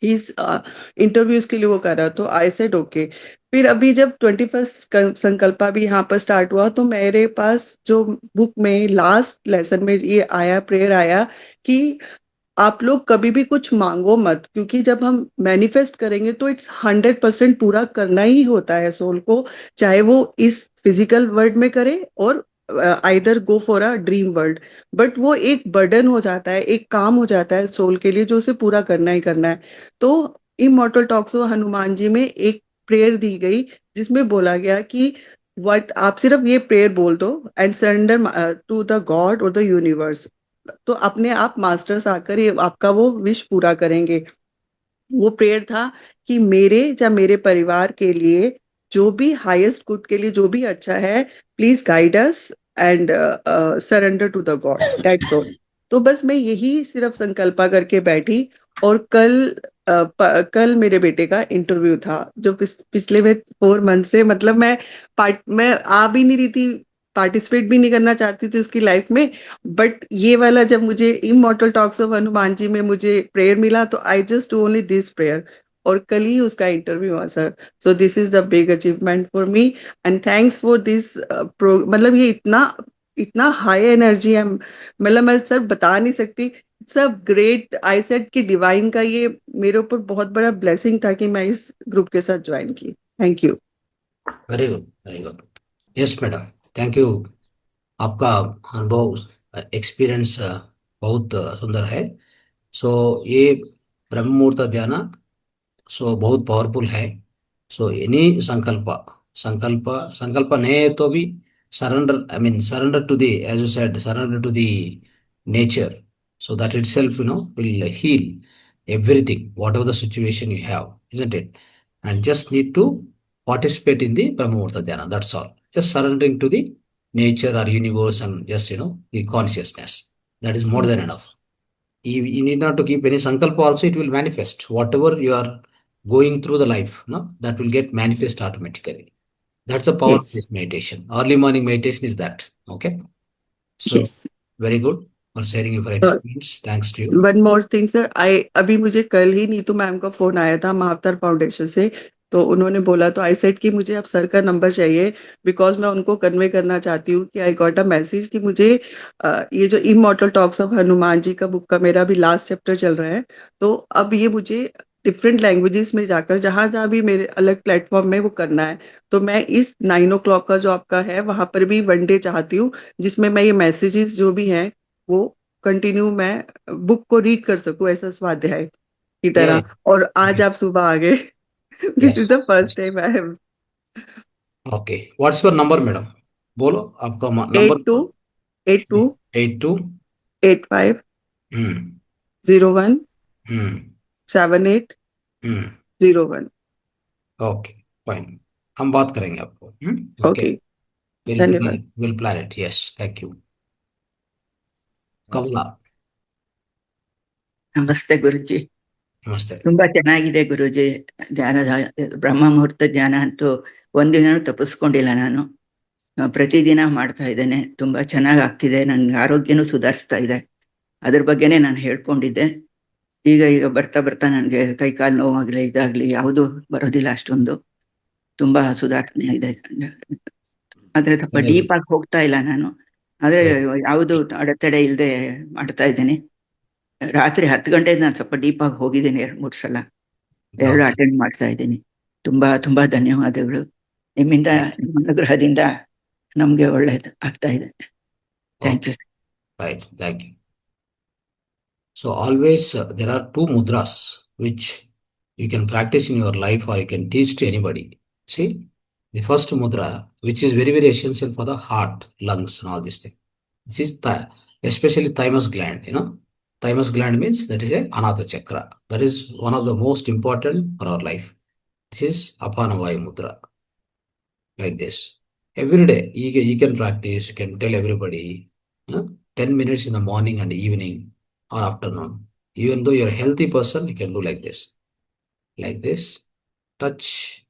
इस इंटरव्यूज के लिए वो कर रहा, तो आई सेड ओके। फिर अभी जब 21st संकल्पा भी यहाँ पर स्टार्ट हुआ, तो मेरे पास जो बुक में लास्ट लेसन में ये आया, प्रेयर आया कि आप लोग कभी भी कुछ मांगो मत, क्योंकि जब हम मैनिफेस्ट करेंगे तो इट्स 100% पूरा करना ही होता है सोल को, चाहे वो इस फिजिकल वर्ल्ड में करे और either go for a dream world. But वो एक बर्डन हो जाता है, एक काम हो जाता है सोल के लिए, जो उसे पूरा करना ही करना है। तो immortal talks of Hanuman ji में एक प्रेयर दी गई, जिसमें बोला गया कि वट आप सिर्फ ये प्रेयर बोल दो and surrender to the god और द यूनिवर्स, तो अपने आप मास्टर्स आकर ये आपका वो विश पूरा करेंगे। वो प्रेयर था कि मेरे या मेरे परिवार के लिए जो भी हाईएस्ट गुड के लिए जो भी अच्छा है, please guide us and surrender to the god, that's all. तो बस मैं यही सिर्फ संकल्पा करके बैठी। और कल मेरे बेटे का इंटरव्यू था, जो पिछले में 4 मंथ से, मतलब मैं आ भी नहीं रही थी, पार्टिसिपेट भी नहीं करना चाहती थी उसकी लाइफ में। बट ये वाला जब मुझे immortal talks of Hanuman ji में मुझे प्रेयर मिला, तो I just do only this prayer, और कल ही उसका इंटरव्यू हुआ sir. So this is the big achievement for me, and thanks for this मतलब ये इतना इतना हाई एनर्जी है, मतलब मैं सर बता नहीं सकती। सब ग्रेट, आई सेड कि डिवाइन का ये मेरे ऊपर बहुत बड़ा ब्लेसिंग था कि मैं इस ग्रुप के साथ ज्वाइन की। Thank you. Very good, very good. Yes madam, thank you. आपका अनुभव, एक्सपीरियंस बहुत सुंदर है। सो ये ब्रह्म मुहूर्त ध्यान बहुत पावरफुल है। सो एनी संकल्प संकल्प संकल्प नहीं है तो भी surrender, I mean surrender to the, as you said, surrender to the nature, so that itself will heal everything, whatever the situation you have, isn't it? And just need to participate in the Brahmamurta Dhyana, that's all. Just surrendering to the nature or universe and just the consciousness, that is more than enough. You need not to keep any sankalpa also, it will manifest whatever you are going through the life, no, that will get manifest automatically. That's the power of Yes. this meditation. Early morning meditation is that. Okay, so Yes. very good for sharing your experience. Thanks to you. One more thing sir, I अभी मुझे कल ही नीतू मैम का फोन आया था महाअवतार फाउंडेशन से, तो उन्होंने बोला, तो आई सेड कि मुझे अब सर का नंबर चाहिए, बिकॉज मैं उनको कन्वे करना चाहती हूँ कि आई गॉट अ मैसेज कि मुझे ये जो immortal talks of Hanuman ji का बुक का मेरा भी लास्ट चैप्टर चल रहा है, तो अब ये मुझे डिफरेंट लैंग्वेजेस में जाकर जहां जहां भी मेरे अलग प्लेटफॉर्म में वो करना है। तो मैं इस 9 o'clock का जो आपका है वहां पर भी 1 day चाहती हूँ, जिसमें मैं ये मैसेजेस जो भी हैं वो कंटिन्यू मैं बुक को रीड कर सकूं, ऐसा स्वाध्याय की Yeah. तरह। और आज आप सुबह आ गए। This is Yes. The first time I have. Okay. What's your number, madam? बोलो आपका number. 82 82। 85 hmm 01 hmm 78 hmm 01। Okay, fine. हम बात करेंगे आपको। ओके, ओके, विल धन्यवाद। Plan, will plan it. Yes, thank you. Kamala, ನಮಸ್ತೆ ಗುರುಜಿ. ನಮಸ್ತೆ. ತುಂಬಾ ಚೆನ್ನಾಗಿದೆ ಗುರುಜಿ. ಧ್ಯಾನದ ಬ್ರಹ್ಮ ಮುಹೂರ್ತ ಧ್ಯಾನ ಅಂತೂ ಒಂದಿನೂ ತಪ್ಪಿಸ್ಕೊಂಡಿಲ್ಲ ನಾನು. ಪ್ರತಿದಿನ ಮಾಡ್ತಾ ಇದ್ದೇನೆ. ತುಂಬಾ ಚೆನ್ನಾಗ್ ಆಗ್ತಿದೆ. ನನ್ಗೆ ಆರೋಗ್ಯನೂ ಸುಧಾರಿಸ್ತಾ ಇದೆ. ಅದ್ರ ಬಗ್ಗೆನೇ ನಾನು ಹೇಳ್ಕೊಂಡಿದ್ದೆ. ಈಗ ಬರ್ತಾ ಬರ್ತಾ ನನ್ಗೆ ಕೈಕಾಲು ನೋವಾಗ್ಲಿ ಇದಾಗ್ಲಿ ಯಾವುದು ಬರೋದಿಲ್ಲ ಅಷ್ಟೊಂದು. ತುಂಬಾ ಸುಧಾರಣೆ ಇದೆ. ಆದ್ರೆ ಸ್ವಲ್ಪ Very ಡೀಪ್ good. ಆಗಿ ಹೋಗ್ತಾ ಇಲ್ಲ ನಾನು. ಆದ್ರೆ Right. ಯಾವುದು ಅಡೆತಡೆ ಇಲ್ಲದೆ ಮಾಡ್ತಾ ಇದ್ದೇನೆ. ರಾತ್ರಿ 10 ಗಂಟೆಗೆ ನಾನು ಸ್ವಲ್ಪ ಡೀಪ್ ಆಗಿ ಹೋಗಿದ್ದೀನಿ 2-3 ಸಲ. 2 Okay. ಅಟೆಂಡ್ ಮಾಡ್ತಾ ಇದ್ದೀನಿ. ತುಂಬಾ ತುಂಬಾ ಧನ್ಯವಾದಗಳು. ನಿಮ್ಮಿಂದ, Right. ನಿಮ್ಮ ಅನುಗ್ರಹದಿಂದ ನಮ್ಗೆ ಒಳ್ಳೇದು ಆಗ್ತಾ ಇದೆ. Thank you. Okay. Right. Thank you. So always there are two mudras which you can practice in your life or you can teach to anybody. See, the first mudra, which is very very essential for the heart, lungs, and all these things. This is especially thymus gland. Thymus gland means that is a anahata chakra. That is one of the most important for our life. This is Apanavayu mudra, like this. Every day you can practice. You can tell everybody, 10 minutes in the morning and evening or afternoon. Even though you're a healthy person, you can do like this, touch,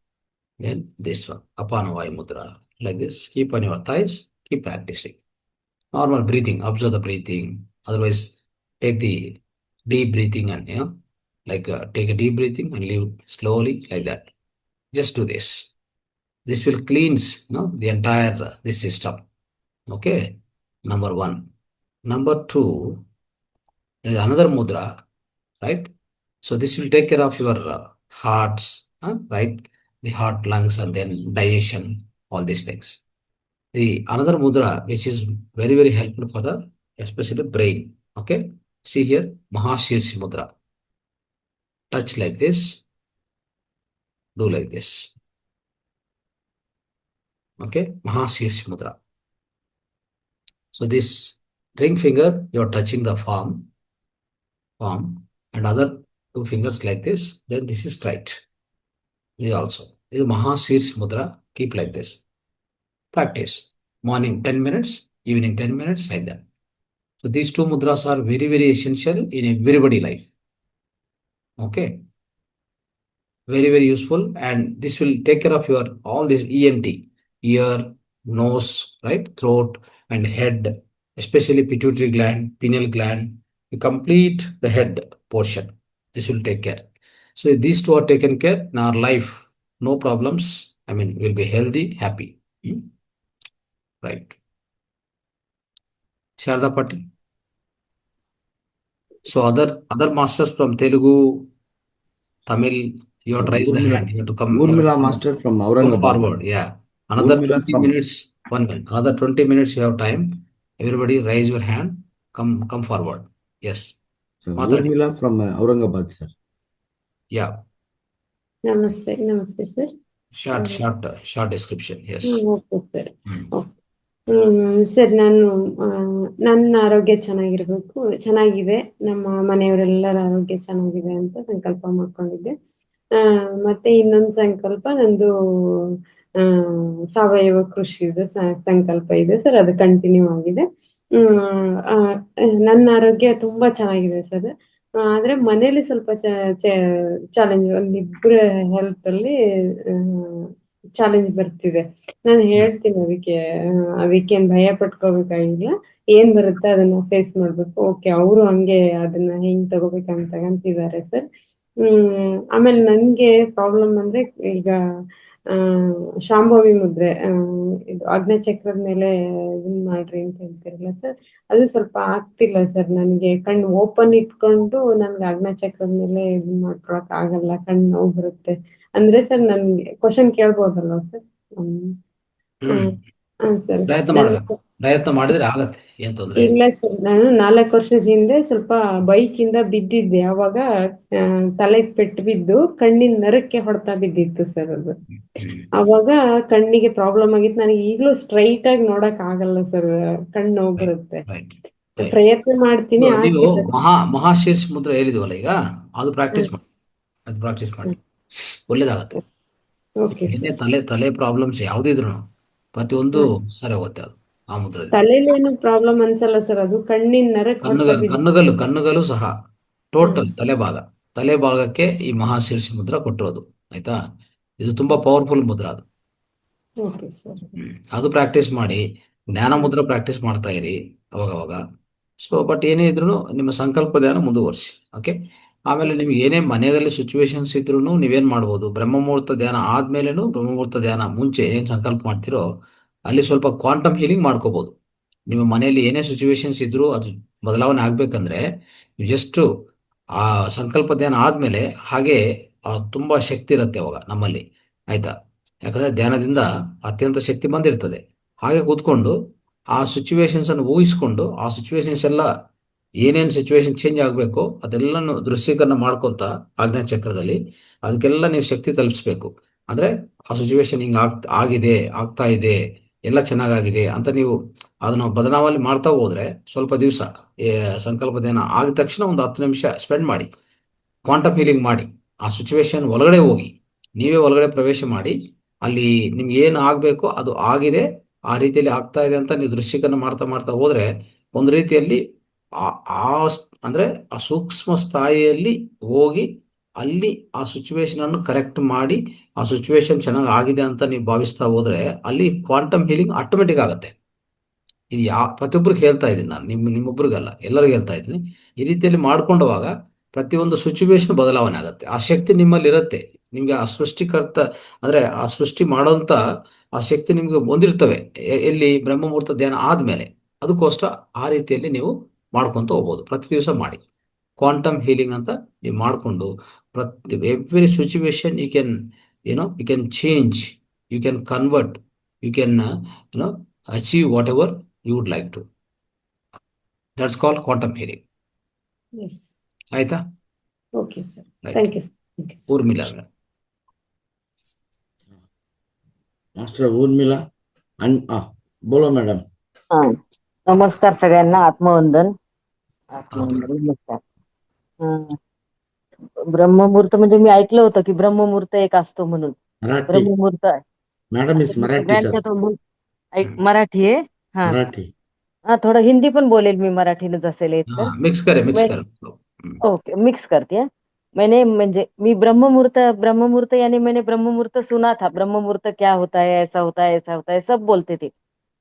then this one, Apana Vayu Mudra, like this. Keep on your thighs, keep practicing. Normal breathing, observe the breathing. Otherwise, take the deep breathing and, take a deep breathing and leave slowly like that. Just do this. This will cleanse, the entire this system. Okay, number one. Number two, there is another mudra, right? So this will take care of your hearts, right? The heart, lungs, and then digestion, all these things. The another mudra, which is very, very helpful for the especially brain. Okay, see here, Mahashirshi mudra. Touch like this, do like this. Okay, Mahashirshi mudra. So this ring finger, you're touching the palm, and other two fingers like this. Then this is right. This also. This is Mahashirshi mudra. Keep like this. Practice. Morning 10 minutes, evening 10 minutes, like that. So these two mudras are very, very essential in everybody's life. Okay. Very, very useful. And this will take care of your all this ENT, ear, nose, right, throat, and head, especially pituitary gland, pineal gland, to complete the head portion. This will take care. So if these two are taken care in our life, no problems. I mean, we'll be healthy, happy. Right. Sharda Patti. So other masters from Telugu, Tamil, you have to raise the hand. You have to come. Urmila master from Come Aurangabad. forward. Yeah. Another Urmila 20 from- minutes. 1 minute. Another 20 minutes you have time. Everybody raise your hand. Come forward. Yes. So Matadi. Urmila from Aurangabad, sir. Yeah. ನಮಸ್ತೆ sir. Short description. Yes. Okay sir. Hmm. Sir, ನನ್ನ ಆರೋಗ್ಯ ಚೆನ್ನಾಗಿದೆ, ನಮ್ಮ ಮನೆಯವರೆಲ್ಲರ ಆರೋಗ್ಯ ಚೆನ್ನಾಗಿದೆ ಅಂತ ಸಂಕಲ್ಪ ಮಾಡ್ಕೊಂಡಿದ್ದೆ. ಮತ್ತೆ ಇನ್ನೊಂದು ಸಂಕಲ್ಪ ನಂದು ಸಾವಯವ ಕೃಷಿದು ಸಂಕಲ್ಪ ಇದೆ ಸರ್, ಅದು ಕಂಟಿನ್ಯೂ ಆಗಿದೆ. ನನ್ನ ಆರೋಗ್ಯ ತುಂಬಾ ಚೆನ್ನಾಗಿದೆ ಸರ್. ಆದ್ರೆ ಮನೇಲಿ ಸ್ವಲ್ಪ ಚಾಲೆಂಜ್, ಒಂದಿಬ್ರು ಹೆಲ್ತ್ ಅಲ್ಲಿ ಚಾಲೆಂಜ್ ಬರ್ತಿದೆ. ನಾನು ಹೇಳ್ತೀನಿ, ಅದಕ್ಕೇನ್ ಭಯ ಪಟ್ಕೋಬೇಕಾಗಿಲ್ಲ. ಏನ್ ಬರುತ್ತೆ ಅದನ್ನ ಫೇಸ್ ಮಾಡ್ಬೇಕು. ಓಕೆ, ಅವರು ಹಂಗೆ ಅದನ್ನ ಹೆಂಗ್ ತಗೋಬೇಕಂತಿದ್ದಾರೆ ಸರ್. ಆಮೇಲೆ ನನ್ಗೆ ಪ್ರಾಬ್ಲಮ್ ಅಂದ್ರೆ ಈಗ ಶಾಂಭವಿ ಮುದ್ರೆ, ಇದು ಆಜ್ಞಾಚಕ್ರದ ಮೇಲೆ ಇದನ್ ಮಾಡ್ರಿ ಅಂತ ಹೇಳ್ತಿರಲ್ಲ ಸರ್, ಅದು ಸ್ವಲ್ಪ ಆಗ್ತಿಲ್ಲ ಸರ್. ನನ್ಗೆ ಕಣ್ಣು ಓಪನ್ ಇಟ್ಕೊಂಡು ನನ್ಗೆ ಆಜ್ಞಾಚಕ್ರದ ಮೇಲೆ ಇದನ್ ಮಾಡ್ಕೊಳಕ್ ಆಗಲ್ಲ, ಕಣ್ಣು ನೋವು ಬರುತ್ತೆ. ಅಂದ್ರೆ ಸರ್, ನನ್ಗೆ ಕ್ವಶನ್ ಕೇಳ್ಬೋದಲ್ವಾ ಸರ್? ಸರ್, ಪ್ರಯತ್ನ ಮಾಡಿದ್ರೆ ಆಗತ್ತೆ, ಏನ್ ತೊಂದ್ರೆ ಇಲ್ಲ ಸರ್. ನಾನು 4 ವರ್ಷದ ಹಿಂದೆ ಸ್ವಲ್ಪ ಬೈಕ್ ಇಂದ ಬಿದ್ದಿದ್ದೆ. ಅವಾಗ ತಲೆಗೆ ಪೆಟ್ಟು ಬಿದ್ದು ಕಣ್ಣಿನ ನರಕ್ಕೆ ಹೊಡೆತ ಬಿದ್ದಿತ್ತು ಸರ್. ಅದು ಅವಾಗ ಕಣ್ಣಿಗೆ ಪ್ರಾಬ್ಲಮ್ ಆಗಿತ್ತು. ನನಗೆ ಈಗ್ಲೂ ಸ್ಟ್ರೈಟ್ ಆಗಿ ನೋಡಕ್ ಆಗಲ್ಲ ಸರ್, ಕಣ್ಣು ನೋವು ಬರುತ್ತೆ. ಪ್ರಯತ್ನ ಮಾಡ್ತೀನಿ. ನೀವು ಮಹಾಶೀರ್ಷ ಮುದ್ರ ಹೇಳಿದ್ವಲ್ಲ ಈಗ, ಅದು ಪ್ರಾಕ್ಟೀಸ್ ಮಾಡಿ, ಒಳ್ಳೇದಾಗತ್ತೆ. ತಲೆ ಪ್ರಾಬ್ಲಮ್ಸ್ ಯಾವ್ದಿದ್ರು ಪ್ರತಿಯೊಂದು ಸರಿ ಹೋಗುತ್ತೆ. ಅದು ಆ ಮುದ್ರೆ ತಲೆಲೇನು ಪ್ರಾಬ್ಲಮ್ ಅನ್ಸಲ್ಲ ಸರ್, ಅದು ಕಣ್ಣಿನ ನರಕ್ಕೆ ಕಣ್ಣುಗಳು ಸಹ ಟೋಟಲ್ ತಲೆ ಭಾಗಕ್ಕೆ ಈ ಮಹಾಶೀರ್ಷ ಮುದ್ರ ಕೊಟ್ಟಿರೋದು. ಆಯ್ತಾ? ಇದು ತುಂಬಾ ಪವರ್ಫುಲ್ ಮುದ್ರ. ಅದು ಅದು ಪ್ರಾಕ್ಟೀಸ್ ಮಾಡಿ, ಜ್ಞಾನ ಮುದ್ರ ಪ್ರಾಕ್ಟೀಸ್ ಮಾಡ್ತಾ ಇರಿ ಅವಾಗ. ಸೊ ಬಟ್ ಏನೇ ಇದ್ರು ನಿಮ್ಮ ಸಂಕಲ್ಪ ಧ್ಯಾನ ಮುಂದುವರಿಸಿ. ಓಕೆ. ಆಮೇಲೆ ನಿಮ್ಗೆ ಏನೇ ಮನೆಯಲ್ಲಿ ಸಿಚುವೇಶನ್ಸ್ ಇದ್ರು ನೀವೇನ್ ಮಾಡ್ಬೋದು, ಬ್ರಹ್ಮಮುಹೂರ್ತ ಧ್ಯಾನ ಆದ್ಮೇಲೆನು ಬ್ರಹ್ಮಮುಹೂರ್ತ ಧ್ಯಾನ ಮುಂಚೆ ಏನ್ ಸಂಕಲ್ಪ ಮಾಡ್ತಿರೋ ಅಲ್ಲಿ ಸ್ವಲ್ಪ ಕ್ವಾಂಟಮ್ ಹೀಲಿಂಗ್ ಮಾಡ್ಕೋಬಹುದು. ನಿಮ್ಮ ಮನೆಯಲ್ಲಿ ಏನೇ ಸಿಚುವೇಶನ್ಸ್ ಇದ್ರು ಅದು ಬದಲಾವಣೆ ಆಗ್ಬೇಕಂದ್ರೆ ನೀವು ಜಸ್ಟ್ ಆ ಸಂಕಲ್ಪ ಧ್ಯಾನ ಆದ್ಮೇಲೆ ಹಾಗೆ ತುಂಬಾ ಶಕ್ತಿ ಇರುತ್ತೆ ಅವಾಗ ನಮ್ಮಲ್ಲಿ. ಆಯ್ತಾ? ಯಾಕಂದ್ರೆ ಧ್ಯಾನದಿಂದ ಅತ್ಯಂತ ಶಕ್ತಿ ಬಂದಿರ್ತದೆ. ಹಾಗೆ ಕೂತ್ಕೊಂಡು ಆ ಸಿಚುವೇಶನ್ಸ್ ಅನ್ನು ಊಹಿಸ್ಕೊಂಡು ಆ ಸಿಚುವೇಶನ್ಸ್ ಎಲ್ಲ ಏನೇನು ಸಿಚುವೇಶನ್ ಚೇಂಜ್ ಆಗಬೇಕು ಅದೆಲ್ಲನೂ ದೃಶ್ಯೀಕರಣ ಮಾಡ್ಕೊಂತ ಆಜ್ಞಾಚಕ್ರದಲ್ಲಿ ಅದಕ್ಕೆಲ್ಲ ನೀವು ಶಕ್ತಿ ತಲುಪಿಸ್ಬೇಕು. ಅಂದ್ರೆ ಆ ಸಿಚುವೇಶನ್ ಹಿಂಗ್ ಆಗ್ತಾ ಇದೆ, ಎಲ್ಲ ಚೆನ್ನಾಗಾಗಿದೆ ಅಂತ ನೀವು ಅದನ್ನ ಬದಲಾವಣೆ ಮಾಡ್ತಾ ಹೋದ್ರೆ ಸ್ವಲ್ಪ ದಿವಸ ಸಂಕಲ್ಪ ಧ್ಯಾನ ಆಗಿದ ತಕ್ಷಣ ಒಂದು 10 ನಿಮಿಷ ಸ್ಪೆಂಡ್ ಮಾಡಿ, ಕ್ವಾಂಟಮ್ ಹೀಲಿಂಗ್ ಮಾಡಿ, ಆ ಸಿಚುವೇಶನ್ ಒಳಗಡೆ ಹೋಗಿ, ನೀವೇ ಒಳಗಡೆ ಪ್ರವೇಶ ಮಾಡಿ, ಅಲ್ಲಿ ನಿಮ್ಗೆ ಏನು ಆಗ್ಬೇಕೋ ಅದು ಆಗಿದೆ, ಆ ರೀತಿಯಲ್ಲಿ ಆಗ್ತಾ ಇದೆ ಅಂತ ನೀವು ದೃಶ್ಯೀಕರಣ ಮಾಡ್ತಾ ಹೋದ್ರೆ ಒಂದು ರೀತಿಯಲ್ಲಿ ಅಂದ್ರೆ ಆ ಸೂಕ್ಷ್ಮ ಸ್ಥಾಯಿಯಲ್ಲಿ ಹೋಗಿ ಅಲ್ಲಿ ಆ ಸಿಚುವೇಶನ್ ಅನ್ನು ಕರೆಕ್ಟ್ ಮಾಡಿ ಆ ಸಿಚುವೇಶನ್ ಚೆನ್ನಾಗಿ ಆಗಿದೆ ಅಂತ ನೀವು ಭಾವಿಸ್ತಾ ಹೋದ್ರೆ ಅಲ್ಲಿ ಕ್ವಾಂಟಮ್ ಹೀಲಿಂಗ್ ಆಟೋಮೆಟಿಕ್ ಆಗುತ್ತೆ. ಇದು ಪ್ರತಿಯೊಬ್ಬರಿಗೆ ಹೇಳ್ತಾ ಇದ್ದೀನಿ ನಾನು, ನಿಮ್ಮೊಬ್ರಿಗಲ್ಲ, ಎಲ್ಲರಿಗೂ ಹೇಳ್ತಾ ಇದ್ದೀನಿ. ಈ ರೀತಿಯಲ್ಲಿ ಮಾಡ್ಕೊಂಡವಾಗ ಪ್ರತಿಯೊಂದು ಸಿಚುವೇಶನ್ ಬದಲಾವಣೆ ಆಗುತ್ತೆ. ಆ ಶಕ್ತಿ ನಿಮ್ಮಲ್ಲಿ ಇರುತ್ತೆ. ನಿಮ್ಗೆ ಆ ಸೃಷ್ಟಿಕರ್ತ ಅಂದ್ರೆ ಆ ಸೃಷ್ಟಿ ಮಾಡೋಂಥ ಆ ಶಕ್ತಿ ನಿಮ್ಗೆ ಹೊಂದಿರ್ತವೆ ಎಲ್ಲಿ ಬ್ರಹ್ಮ ಮುಹೂರ್ತ ಧ್ಯಾನ ಆದ್ಮೇಲೆ. ಅದಕ್ಕೋಸ್ಕರ ಆ ರೀತಿಯಲ್ಲಿ ನೀವು ಮಾಡ್ಕೊಂತ ಹೋಗ್ಬೋದು. ಪ್ರತಿ ದಿವಸ ಮಾಡಿ ಕ್ವಾಂಟಮ್ ಹೀಲಿಂಗ್ ಅಂತ ನೀವು ಮಾಡಿಕೊಂಡು every situation you can change, you can convert, you can achieve whatever you would like to. That's called quantum healing. Yes. ಆಯ್ತಾ? Okay, sir. Right. Thank you, sir. Thank you, sir. Urmila madam. Master Urmila बोलो मॅडम. हा, नमस्कार सगळ्यांना. आत्मवंदन. नमस्कार. ब्रह्ममुहूर्त म्हणजे मी ऐकलं होतं की ब्रह्ममुहूर्त एक असतो म्हणून. मराठी ब्रह्ममुहूर्त मॅडम इज मराठी सर. सगळ्यांच्या तोंडून मराठी आहे. हा मराठी हा, थोडं हिंदी पण बोलेल मी, मराठीनच असेल एक तर. मिक्स करे. ओके, मिक्स करते हैं. मैंने म्हणजे मी ब्रह्ममुहूर्त यानी मैंने ब्रह्ममुहूर्त सुना था. ब्रह्ममुहूर्त क्या होता है, ऐसा होता है, ऐसा होता है, सब बोलते थे.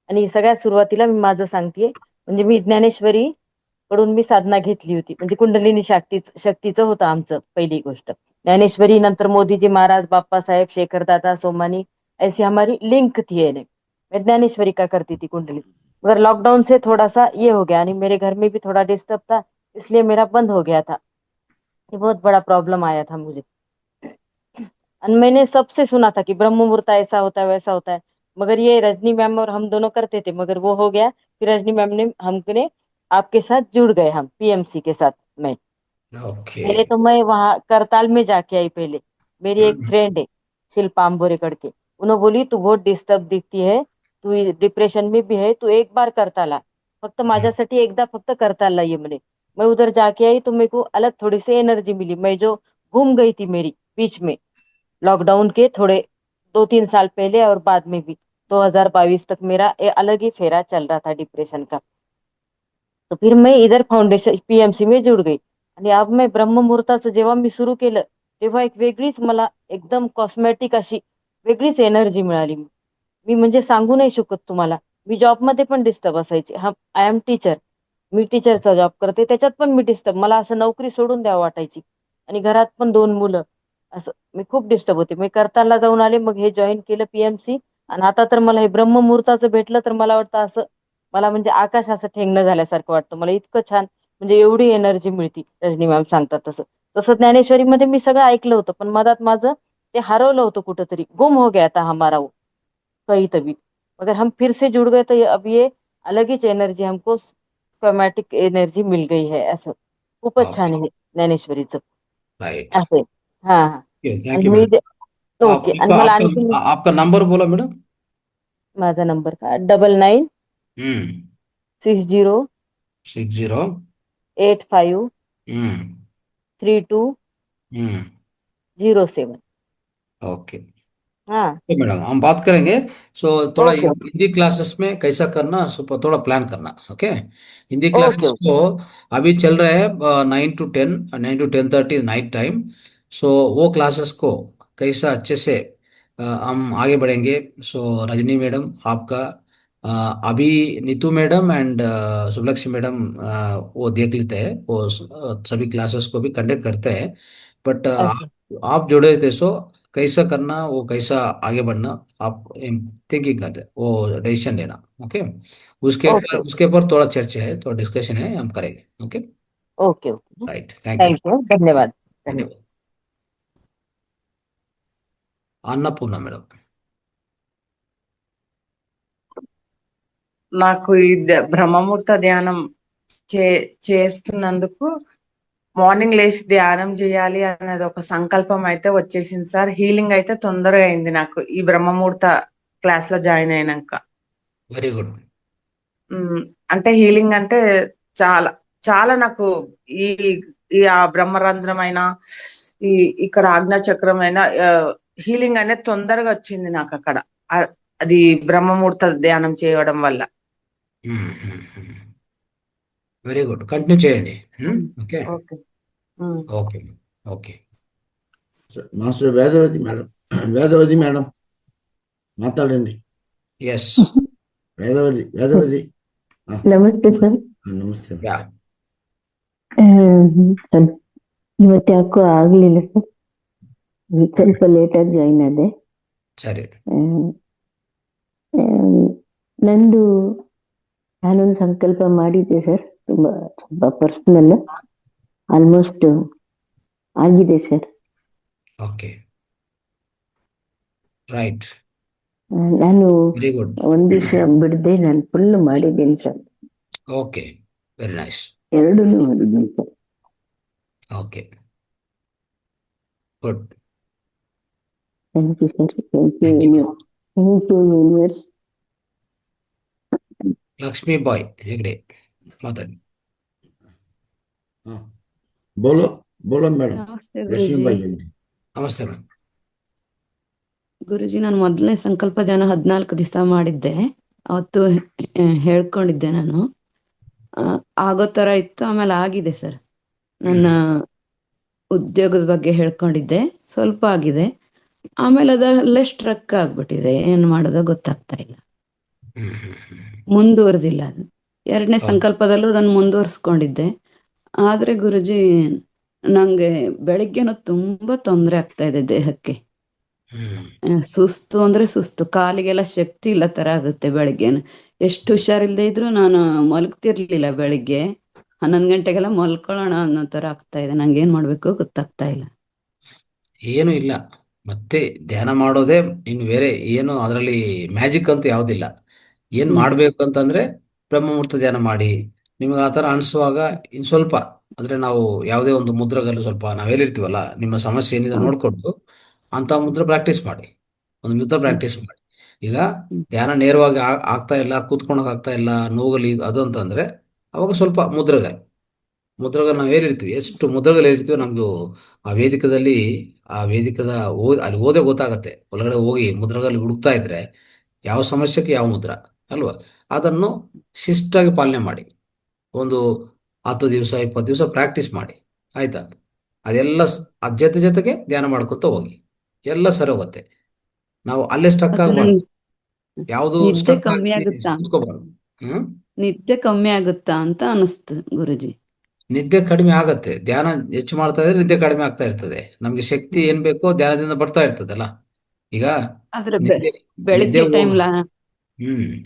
आणि सगळ्यात सुरुवातीला मी माझं सांगतेय, म्हणजे मी ज्ञानेश्वरी कडून मी साधना घेतली होती. म्हणजे कुंडलिनी शक्तीचं होतं आमचं पहिली गोष्ट. ज्ञानेश्वरी, नंतर मोदीजी महाराज, बाप्पा साहेब, शेखर दादा, सोमानी, ऐसी हमारी लिंक थी। मैं ज्ञानेश्वरी का करती थी कुंडली, मगर लॉकडाउन से थोड़ा सा ये हो गया, और मेरे घर में भी थोड़ा डिस्टर्ब था, इसलिए मेरा बंद हो गया था। ये बहुत बड़ा प्रॉब्लम आया था मुझे। और मैंने सबसे सुना था कि ब्रह्म मुहूर्त ऐसा होता है, वैसा होता है, मगर ये रजनी मैम और हम दोनों करते थे, मगर वो हो गया। फिर रजनी मैम ने हमने आपके साथ जुड़ गए, हम पीएमसी के साथ। मैं पहले तो मैं वहाँ करताल में जाके आई। पहले मेरी एक फ्रेंड है शिल्पा आंबोरेकर के, उन्होंने बोली तू बहुत डिस्टर्ब दिखती है, तू डिप्रेशन में भी है, तू एक बार करताल आ, फक्त माझ्यासाठी एकदा फक्त करताल ये म्हणे। मैं उधर जाके आई तो मेरे को अलग थोड़ी सी एनर्जी मिली। मैं जो घूम गई थी मेरी बीच में लॉकडाउन के थोड़े 2-3 साल पहले और बाद में भी 2022 तक मेरा अलग ही फेरा चल रहा था डिप्रेशन का। तो फिर मैं इधर फाउंडेशन पीएमसी में जुड़ गई, आणि अब मैं ब्रह्म मुहूर्ताचं जेव्हा मी सुरू केलं तेव्हा एक वेगळीच मला एकदम कॉस्मेटिक अशी वेगळीच एनर्जी मिळाली। मी म्हणजे सांगू नाही शकत तुम्हाला। मी जॉब मध्ये पण डिस्टर्ब असायचे। I am teacher, me टीचरचा job करते, त्याच्यात पण मी डिस्टर्ब, मला असं नोकरी सोडून द्यावं वाटायची, आणि घरात पण 2 मुलं, असं मी खूप डिस्टर्ब होते। मी करताला जाऊन आले, मग हे जॉईन केलं पीएमसी, आणि आता तर मला हे ब्रह्म मुहूर्ताचं भेटलं तर मला वाटतं असं मला म्हणजे आकाश असं ठेंगणं झाल्यासारखं वाटतं मला। इतकं छान म्हणजे एवढी एनर्जी मिळती, रजनी मॅम सांगतात तसं। तसं ज्ञानेश्वरीमध्ये मी सगळं ऐकलं होतं, पण मधात माझं ते हरवलं होतं कुठंतरी, गुम हो गया था हमारा वो कहीं तभी। मगर हम फिर से जुड़ गए तो अब ये अलग ही एनर्जी, हमको क्रोमॅटिक एनर्जी मिल गई है। असं खूपच छान आहे ज्ञानेश्वरीचं। राइट, असं हा हा। Thank you me madam. Okay, आणि मला आणखी आपका नंबर बोला मैडम। माझा नंबर का 99 60 60 85 32 07। ओके हाँ मैडम, हम बात करेंगे। सो थोड़ा ओके हिंदी क्लासेस में कैसा करना, सो थोड़ा प्लान करना। Okay, Hindi okay classes okay को अभी चल रहे हैं 9 to 10:30 नाइट टाइम। सो वो क्लासेस को कैसा अच्छे से हम आगे बढ़ेंगे। सो रजनी मैडम आपका अभी Neetu madam and Subbulakshmi madam वो देख लेते हैं, वो सभी क्लासेस को भी कंडक्ट करते हैं। बट अच्छा आप जुड़े थे, सो कैसा करना, वो कैसा आगे बढ़ना, आप थिंकिंग करते, वो डिसीजन लेना। ओके, ओके उसके ऊपर थोड़ा चर्चा है, थोड़ा डिस्कशन है, हम करेंगे। Okay, okay okay, right, thank you. Thank you, धन्यवाद धन्यवाद। धन्यवाद। अन्नपूर्णा मैडम। నాకు ఈ బ్రహ్మముహూర్త ధ్యానం చేస్తున్నందుకు మార్నింగ్ లేచి ధ్యానం చేయాలి అనేది ఒక సంకల్పం అయితే వచ్చేసింది సార్। హీలింగ్ అయితే తొందరగా అయింది నాకు ఈ బ్రహ్మముహూర్త క్లాస్ లో జాయిన్ అయినాక। Very good. అంటే హీలింగ్ అంటే చాలా చాలా నాకు ఈ ఆ బ్రహ్మరంధ్రమైన ఇక్కడ ఆజ్ఞాచక్రమైన హీలింగ్ అనేది తొందరగా వచ్చింది నాకు అక్కడ, అది బ్రహ్మముహూర్త ధ్యానం చేయడం వల్ల। వెరీ గుడ్, కంటిన్యూ చేయండి. Okay okay. Um. Okay okay. Master Vedavathi madam, Vedavathi madam మాట్లాడండి. ఎస్. వేదవతి ನಮಸ್ತೆ ಸರ್. ನಮಸ್ತೆ. ಯಾ. ಸರ್ ಇವತ್ತು ಯಾಕೋ ಆಗ್ಲಿಲ್ಲ ಸರ್, ಸ್ವಲ್ಪ ಲೇಟಾಗಿ ಜಾಯಿನ್ ಆದೆ. ಸರಿ. ನಂದು ನಾನೊಂದು ಸಂಕಲ್ಪ ಮಾಡಿದ್ದೆ ಸರ್, ತುಂಬಾ ಪರ್ಸನಲ್, ಆಲ್ಮೋಸ್ಟ್ ಆಗಿದೆ ಸರ್. Okay right. ನಾನು ವೆರಿ ಗುಡ್. ಒಂದ್ ದಿವಸ ಬಿಡದೆ ನಾನು ಫುಲ್ ಮಾಡಿದ್ದೀನಿ ಸರ್. Okay very nice. ಎರಡನ್ನೂ ಮಾಡಿದ್ದೀನಿ sir. Okay good. Thank you sir. Thank you. Thank you universe. Lakshmi Bai Hegde ಮಾತಾಡಿ. ಬೋಲೋ ಬೋಲೋ ಮೇಡಮ್. ನಮಸ್ತೆ ಲಕ್ಷ್ಮೀ ಗುರುಜಿ. ಬಾಯಿ ಹೇಳಿ. ನಮಸ್ತೆ ಮೇಡಮ್. ಗುರುಜಿ, ನಾನು ಮೊದಲನೇ ಸಂಕಲ್ಪ ಧ್ಯಾನ 14 ದಿವಸ ಮಾಡಿದ್ದೆ. ಅವತ್ತು ಹೇಳ್ಕೊಂಡಿದ್ದೆ ನಾನು. ಆಗೋ ತರ ಇತ್ತು, ಆಮೇಲೆ ಆಗಿದೆ ಸರ್. ನನ್ನ ಉದ್ಯೋಗದ ಬಗ್ಗೆ ಹೇಳ್ಕೊಂಡಿದ್ದೆ, ಸ್ವಲ್ಪ ಆಗಿದೆ. ಆಮೇಲೆ ಅದರಲ್ಲೇ ಸ್ಟ್ರಕ್ ಆಗ್ಬಿಟ್ಟಿದೆ, ಏನ್ ಮಾಡೋದೋ ಗೊತ್ತಾಗ್ತಾ ಇಲ್ಲ, ಮುಂದುವರೆದಿಲ್ಲ ಅದು. ಎರಡನೇ ಸಂಕಲ್ಪದಲ್ಲೂ ಅದನ್ನು ಮುಂದುವರ್ಸ್ಕೊಂಡಿದ್ದೆ. ಆದ್ರೆ ಗುರುಜಿ, ನಂಗೆ ಬೆಳಿಗ್ಗೆನೂ ತುಂಬಾ ತೊಂದರೆ ಆಗ್ತಾ ಇದೆ ದೇಹಕ್ಕೆ. ಸುಸ್ತು ಅಂದ್ರೆ ಸುಸ್ತು, ಕಾಲಿಗೆಲ್ಲ ಶಕ್ತಿ ಇಲ್ಲ ತರ ಆಗುತ್ತೆ ಬೆಳಿಗ್ಗೆನ. ಎಷ್ಟು ಹುಷಾರಿಲ್ದೆ ಇದ್ರು ನಾನು ಮಲಗ್ತಿರ್ಲಿಲ್ಲ. ಬೆಳಿಗ್ಗೆ 11 ಗಂಟೆಗೆಲ್ಲ ಮಲ್ಕೊಳ್ಳೋಣ ಅನ್ನೋ ತರ ಆಗ್ತಾ ಇದೆ. ನಂಗೆ ಏನ್ ಮಾಡ್ಬೇಕು ಗೊತ್ತಾಗ್ತಾ ಇಲ್ಲ. ಏನು ಇಲ್ಲ, ಮತ್ತೆ ಧ್ಯಾನ ಮಾಡೋದೇ ಇನ್ನು ಬೇರೆ ಏನು ಅದರಲ್ಲಿ ಮ್ಯಾಜಿಕ್ ಅಂತ ಯಾವುದಿಲ್ಲ. ಏನು ಮಾಡಬೇಕು ಅಂತಂದ್ರೆ ಬ್ರಹ್ಮಮುಹೂರ್ತ ಧ್ಯಾನ ಮಾಡಿ. ನಿಮ್ಗೆ ಆ ಥರ ಅನಿಸುವಾಗ ಇನ್ನು ಸ್ವಲ್ಪ ಅಂದರೆ ನಾವು ಯಾವುದೇ ಒಂದು ಮುದ್ರಗಲ್ಲಿ ಸ್ವಲ್ಪ ನಾವು ಹೇಳಿರ್ತೀವಲ್ಲ, ನಿಮ್ಮ ಸಮಸ್ಯೆ ಏನಿದೆ ನೋಡಿಕೊಂಡು ಅಂಥ ಮುದ್ರೆ ಪ್ರಾಕ್ಟೀಸ್ ಮಾಡಿ, ಒಂದು ಮುದ್ರೆ ಪ್ರಾಕ್ಟೀಸ್ ಮಾಡಿ. ಈಗ ಧ್ಯಾನ ನೇರವಾಗಿ ಆಗ್ತಾ ಇಲ್ಲ, ಕೂತ್ಕೊಳಕ್ ಆಗ್ತಾ ಇಲ್ಲ, ನೋಗಲಿ ಅದು ಅಂತಂದರೆ ಅವಾಗ ಸ್ವಲ್ಪ ಮುದ್ರಗಲ್ ನಾವು ಹೇಳಿರ್ತೀವಿ. ಎಷ್ಟು ಮುದ್ರಗಳು ಹೇಳಿರ್ತೀವಿ ನಮ್ಗೆ ಆ ವೇದಿಕದಲ್ಲಿ, ಆ ವೇದಿಕದ ಅಲ್ಲಿ ಓದೇ ಗೊತ್ತಾಗತ್ತೆ. ಒಳಗಡೆ ಹೋಗಿ ಮುದ್ರಗಳಲ್ಲಿ ಹುಡುಕ್ತಾ ಇದ್ರೆ ಯಾವ ಸಮಸ್ಯೆಗೆ ಯಾವ ಮುದ್ರ ಅಲ್ವಾ, ಅದನ್ನು ಶಿಸ್ತಾಗಿ ಪಾಲನೆ ಮಾಡಿ. ಒಂದು 10 ದಿವಸ 20 ದಿವಸ ಪ್ರಾಕ್ಟೀಸ್ ಮಾಡಿ, ಆಯ್ತಾ. ಅದೆಲ್ಲ ಅದ್ ಜೊತೆಗೆ ಧ್ಯಾನ ಮಾಡ್ಕೊತ ಹೋಗಿ, ಎಲ್ಲ ಸರಿ ಹೋಗುತ್ತೆ. ನಾವು ಅಲ್ಲೇ ಸ್ಟಕ್ ಆಗಬಾರ್ದು, ಯಾವುದು ನಿದ್ದೆ ಸ್ಟಕ್ ಕಮ್ಮಿ ಆಗಿ ಆಗುತ್ತಾ ಕೂತ್ಕೋಬಾರ್ದು. ನಿದ್ದೆ ಕಮ್ಮಿ ಆಗುತ್ತಾ ಅಂತ ಅನಿಸ್ತು ಗುರುಜಿ. ನಿದ್ದೆ ಕಡಿಮೆ ಆಗತ್ತೆ, ಧ್ಯಾನ ಹೆಚ್ಚು ಮಾಡ್ತಾ ಇದ್ರೆ ನಿದ್ದೆ ಕಡಿಮೆ ಆಗ್ತಾ ಇರ್ತದೆ. ನಮ್ಗೆ ಶಕ್ತಿ ಏನ್ ಬೇಕೋ ಧ್ಯಾನದಿಂದ ಬರ್ತಾ ಇರ್ತದಲ್ಲ. ಈಗ ಆದ್ರೆ ನಿದ್ದೆ ಬೆಳಿಗ್ಗೆ ಟೈಮ್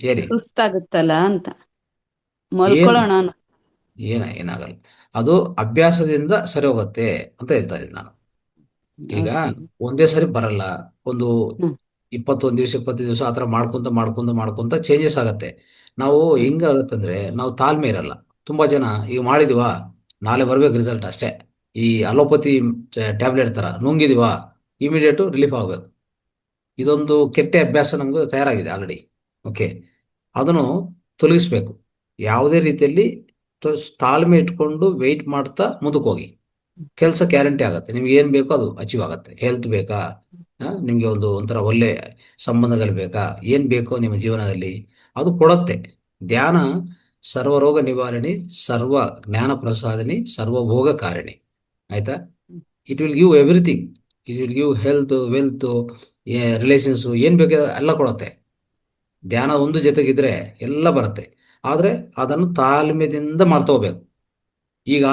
ಹೇಳಿ. ಸುಸ್ತಾಗುತ್ತಲ್ಲ ಅಂತ ಏನು ಮಲ್ಕೊಳ್ಳೋಣ ಅನ್ಸ್ತು. ಏನಾಗಲ್ಲ, ಅದು ಅಭ್ಯಾಸದಿಂದ ಸರಿ ಹೋಗುತ್ತೆ ಅಂತ ಹೇಳ್ತಾ ಇದ್ದೀನಿ ನಾನು. ಈಗ ಒಂದೇ ಸರಿ ಬರಲ್ಲ, ಒಂದು 21 ದಿವಸ 20 ದಿವಸ ಆ ಥರ ಮಾಡ್ಕೊಂತ ಚೇಂಜಸ್ ಆಗತ್ತೆ. ನಾವು ಹೆಂಗಾಗತ್ತಂದ್ರೆ ನಾವು ತಾಳ್ಮೆ ಇರಲ್ಲ. ತುಂಬಾ ಜನ ಈಗ ಮಾಡಿದೀವಾ ನಾಳೆ ಬರ್ಬೇಕು ರಿಸಲ್ಟ್ ಅಷ್ಟೇ. ಈ ಅಲೋಪತಿ ಟ್ಯಾಬ್ಲೆಟ್ ತರ ನುಂಗಿದೀವಾ ಇಮಿಡಿಯೇಟು ರಿಲೀಫ್ ಆಗಬೇಕು. ಇದೊಂದು ಕೆಟ್ಟ ಅಭ್ಯಾಸ ನಮ್ಗೆ ತಯಾರಾಗಿದೆ ಆಲ್ರೆಡಿ. ಓಕೆ, ಅದನ್ನು ತೊಲಗಿಸ್ಬೇಕು. ಯಾವುದೇ ರೀತಿಯಲ್ಲಿ ತಾಳ್ಮೆ ಇಟ್ಕೊಂಡು ವೆಯ್ಟ್ ಮಾಡ್ತಾ ಮುಂದಕ್ಕೆ ಹೋಗಿ, ಕೆಲಸ ಗ್ಯಾರಂಟಿ ಆಗುತ್ತೆ. ನಿಮ್ಗೆ ಏನು ಬೇಕೋ ಅದು ಅಚೀವ್ ಆಗುತ್ತೆ. ಹೆಲ್ತ್ ಬೇಕಾ, ನಿಮಗೆ ಒಂಥರ ಒಳ್ಳೆ ಸಂಬಂಧಗಳು ಬೇಕಾ, ಏನು ಬೇಕೋ ನಿಮ್ಮ ಜೀವನದಲ್ಲಿ ಅದು ಕೊಡುತ್ತೆ. ಧ್ಯಾನ ಸರ್ವರೋಗ ನಿವಾರಣಿ, ಸರ್ವ ಜ್ಞಾನ ಪ್ರಸಾದಿನಿ, ಸರ್ವಭೋಗ ಕಾರಣಿ, ಆಯ್ತಾ. It will give everything. It will give health, wealth, relations, ಏನು ಬೇಕು ಎಲ್ಲ ಕೊಡುತ್ತೆ. ಧ್ಯಾನ ಒಂದು ಜೊತೆಗಿದ್ರೆ ಎಲ್ಲ ಬರುತ್ತೆ. ಆದರೆ ಅದನ್ನು ತಾಳ್ಮೆದಿಂದ ಮಾಡ್ತಾ ಹೋಗ್ಬೇಕು. ಈಗ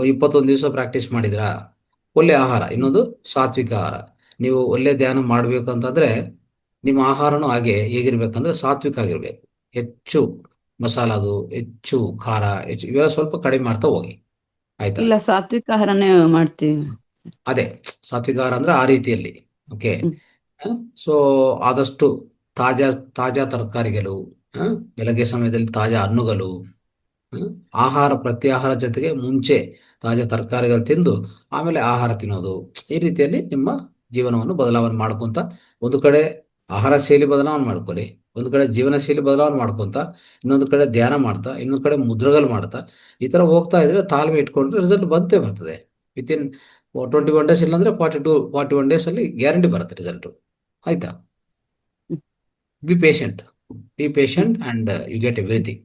21 ದಿವಸ ಪ್ರಾಕ್ಟೀಸ್ ಮಾಡಿದ್ರಾ, ಒಳ್ಳೆ ಆಹಾರ, ಇನ್ನೊಂದು ಸಾತ್ವಿಕ ಆಹಾರ. ನೀವು ಒಳ್ಳೆ ಧ್ಯಾನ ಮಾಡಬೇಕು ಅಂತಂದ್ರೆ ನಿಮ್ಮ ಆಹಾರನೂ ಹಾಗೆ ಹೇಗಿರ್ಬೇಕಂದ್ರೆ ಸಾತ್ವಿಕ ಆಗಿರ್ಬೇಕು. ಹೆಚ್ಚು ಮಸಾಲಾದು, ಹೆಚ್ಚು ಖಾರ, ಹೆಚ್ಚು ಇವೆಲ್ಲ ಸ್ವಲ್ಪ ಕಡಿಮೆ ಮಾಡ್ತಾ ಹೋಗಿ, ಆಯ್ತಾ. ಇಲ್ಲ, ಸಾತ್ವಿಕ ಆಹಾರನೇ ಮಾಡ್ತೀವಿ. ಅದೇ ಸಾತ್ವಿಕ ಆಹಾರ ಅಂದ್ರೆ ಆ ರೀತಿಯಲ್ಲಿ. ಓಕೆ, ಸೊ ಆದಷ್ಟು ತಾಜಾ ತರಕಾರಿಗಳು, ಬೆಳಗ್ಗೆ ಸಮಯದಲ್ಲಿ ತಾಜಾ ಹಣ್ಣುಗಳು, ಆಹಾರ ಪ್ರತ್ಯಾಹಾರ ಜೊತೆಗೆ ಮುಂಚೆ ತಾಜಾ ತರಕಾರಿಗಳು ತಿಂದು ಆಮೇಲೆ ಆಹಾರ ತಿನ್ನೋದು. ಈ ರೀತಿಯಲ್ಲಿ ನಿಮ್ಮ ಜೀವನವನ್ನು ಬದಲಾವಣೆ ಮಾಡ್ಕೊಂತ, ಒಂದು ಕಡೆ ಆಹಾರ ಶೈಲಿ ಬದಲಾವಣೆ ಮಾಡ್ಕೊಳ್ಳಿ, ಒಂದು ಕಡೆ ಜೀವನ ಶೈಲಿ ಬದಲಾವಣೆ ಮಾಡ್ಕೊಂತ, ಇನ್ನೊಂದು ಕಡೆ ಧ್ಯಾನ ಮಾಡ್ತಾ, ಇನ್ನೊಂದು ಕಡೆ ಮುದ್ರಗಳು ಮಾಡ್ತಾ, ಈ ತರ ಹೋಗ್ತಾ ಇದ್ರೆ ತಾಳ್ಮೆ ಇಟ್ಕೊಂಡ್ರೆ ರಿಸಲ್ಟ್ ಬಂದೇ ಬರ್ತದೆ. ವಿತಿನ್ 21 ಡೇಸ್ ಇಲ್ಲಾಂದ್ರೆ 41 ಡೇಸ್ ಅಲ್ಲಿ ಗ್ಯಾರಂಟಿ ಬರುತ್ತೆ ರಿಸಲ್ಟ್, ಆಯ್ತಾ. Be patient and you get everything.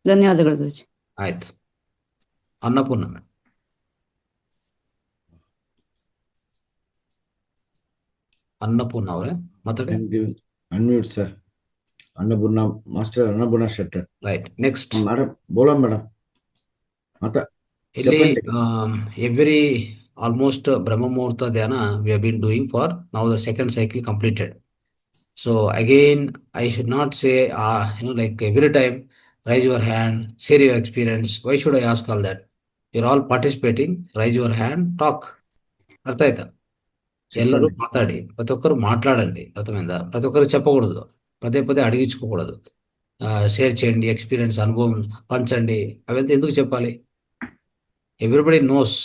ಧನ್ಯವಾದಗಳು ಗುರುಜಿ. ಆಯ್ತು. ಅನ್ನಪೂರ್ಣ ಮೇಡಮ್. ಅನ್ನಪೂರ್ಣ ಅವರೇ ಮಾತಾಡಿ. Unmute sir. Annapurna master Annapurna Shettar. Right. Next madam ಬೋಲೋ ಮೇಡಮ್. ಇಲ್ಲಿ ಎವ್ರಿ ಆಲ್ಮೋಸ್ಟ್ ಬ್ರಹ್ಮ ಮುಹೂರ್ತ ಧ್ಯಾನ we have been doing for now the second cycle completed. So again, I should not say, like every time, raise your hand, share your experience. Why should I ask all that? You're all participating, raise your hand, talk. అర్థ అవుతా? ಎಲ್ಲರೂ మాట్లాడి ప్రతి ఒక్కరు మాట్లాడండి. అర్థమైందా? ప్రతి ఒక్కరు చెప్పకూడదు, పదే పదే అడిగించుకోకూడదు. షేర్ చేయండి, ఎక్స్పీరియన్స్ అనుభవం పంచండి. అవంతా ఎందుకు చెప్పాలి? Everybody knows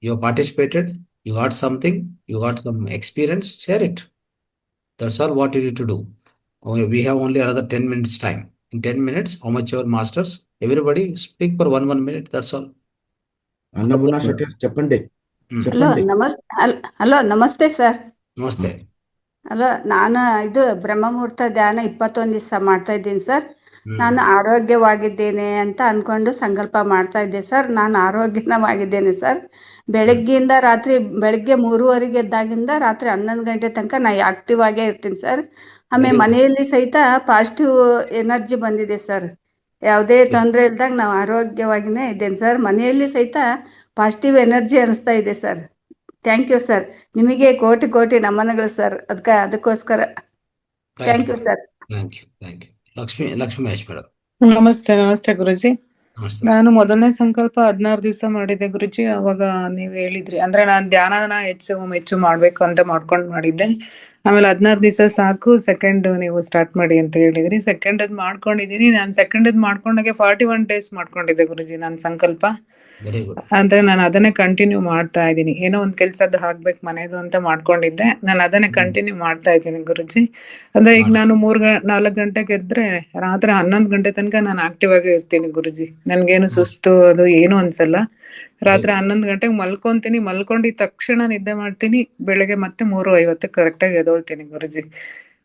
you participated, you got something, you got some experience, share it. That's all what you need to do. We have only another 10 minutes time. In 10 minutes, how much your masters? Everybody speak for one minute. That's all. Annapurna Shettar చెప్పండి. ಹಲೋ ನಮಸ್ತೆ ಸರ್. ನಮಸ್ತೆ. ಹಲೋ, ನಾನು ಇದು ಬ್ರಹ್ಮಮುಹೂರ್ತ ಧ್ಯಾನ 21 ದಿವಸ ಮಾಡ್ತಾ ಇದ್ದೀನಿ ಸರ್. ನಾನು ಆರೋಗ್ಯವಾಗಿದ್ದೇನೆ ಅಂತ ಅನ್ಕೊಂಡು ಸಂಕಲ್ಪ ಮಾಡ್ತಾ ಇದ್ದೆ ಸರ್. ನಾನು ಆರೋಗ್ಯವಾಗಿದ್ದೇನೆ ಸರ್. ಬೆಳಗ್ಗೆಯಿಂದ ಬೆಳಗ್ಗೆ 3:30 ಎದ್ದಾಗಿಂದ ರಾತ್ರಿ 11 ಗಂಟೆ ತನಕ ನಾ ಆಕ್ಟಿವ್ ಆಗೇ ಇರ್ತೀನಿ ಸರ್. ಆಮೇಲೆ ಮನೆಯಲ್ಲಿ ಸಹಿತ ಪಾಸಿಟಿವ್ ಎನರ್ಜಿ ಬಂದಿದೆ ಸರ್. ಯಾವುದೇ ತೊಂದರೆ ಇಲ್ದಾಗ ನಾವು ಆರೋಗ್ಯವಾಗಿನೇ ಇದ್ದೇನೆ ಸರ್. ಮನೆಯಲ್ಲಿ ಸಹಿತ ಪಾಸಿಟಿವ್ ಎನರ್ಜಿ ಅನಿಸ್ತಾ ಇದೆ ಸರ್. Thank you sir. ನಿಮಗೆ ಕೋಟಿ ಕೋಟಿ ನಮನಗಳು ಸರ್. ಅದಕ್ಕೋಸ್ಕರ thank you sir. Thank you. Lakshmi Mahesh madam. ನಮಸ್ತೆ ಗುರುಜಿ. ನಾನು ಮೊದಲನೇ ಸಂಕಲ್ಪ 16 ದಿವಸ ಮಾಡಿದ್ದೆ ಗುರುಜಿ. ಅವಾಗ ನೀವ್ ಹೇಳಿದ್ರಿ, ಅಂದ್ರೆ ನಾನ್ ಧ್ಯಾನನ ಹೆಚ್ಚು ಮಾಡ್ಬೇಕು ಅಂತ ಮಾಡಿದ್ದೆ. ಆಮೇಲೆ 16 ದಿವಸ ಸಾಕು, ಸೆಕೆಂಡ್ ನೀವು ಸ್ಟಾರ್ಟ್ ಮಾಡಿ ಅಂತ ಹೇಳಿದ್ರಿ. ಸೆಕೆಂಡ್ ಮಾಡ್ಕೊಂಡಿದೀನಿ. ನಾನು ಸೆಕೆಂಡ್ ಮಾಡ್ಕೊಂಡಾಗೆ 41 ಡೇಸ್ ಮಾಡ್ಕೊಂಡಿದ್ದೆ ಗುರುಜಿ ನನ್ನ ಸಂಕಲ್ಪ. ಅಂದ್ರೆ ನಾನು ಅದನ್ನೇ ಕಂಟಿನ್ಯೂ ಮಾಡ್ತಾ ಇದ್ದೀನಿ. ಏನೋ ಒಂದ್ ಕೆಲ್ಸದ್ದು ಹಾಕ್ಬೇಕು ಮನೆದು ಅಂತ ಮಾಡ್ಕೊಂಡಿದ್ದೆ. ನಾನು ಅದನ್ನೇ ಕಂಟಿನ್ಯೂ ಮಾಡ್ತಾ ಇದ್ದೀನಿ ಗುರುಜಿ. ಅಂದ್ರೆ ಈಗ ನಾನು 4 ಗಂಟೆಗೆ ಎದ್ರೆ ರಾತ್ರಿ 11 ಗಂಟೆ ತನಕ ನಾನು ಆಕ್ಟಿವ್ ಆಗಿ ಇರ್ತೀನಿ ಗುರುಜಿ. ನನ್ಗೇನು ಸುಸ್ತು ಅದು ಏನು ಅನ್ಸಲ್ಲ. ರಾತ್ರಿ 11 ಗಂಟೆಗೆ ಮಲ್ಕೊಂತೀನಿ. ಮಲ್ಕೊಂಡಿದ ತಕ್ಷಣ ನಿದ್ದೆ ಮಾಡ್ತೀನಿ. ಬೆಳಗ್ಗೆ ಮತ್ತೆ 3:50 ಕರೆಕ್ಟಾಗಿ ಎದೊಳ್ತೀನಿ ಗುರುಜಿ.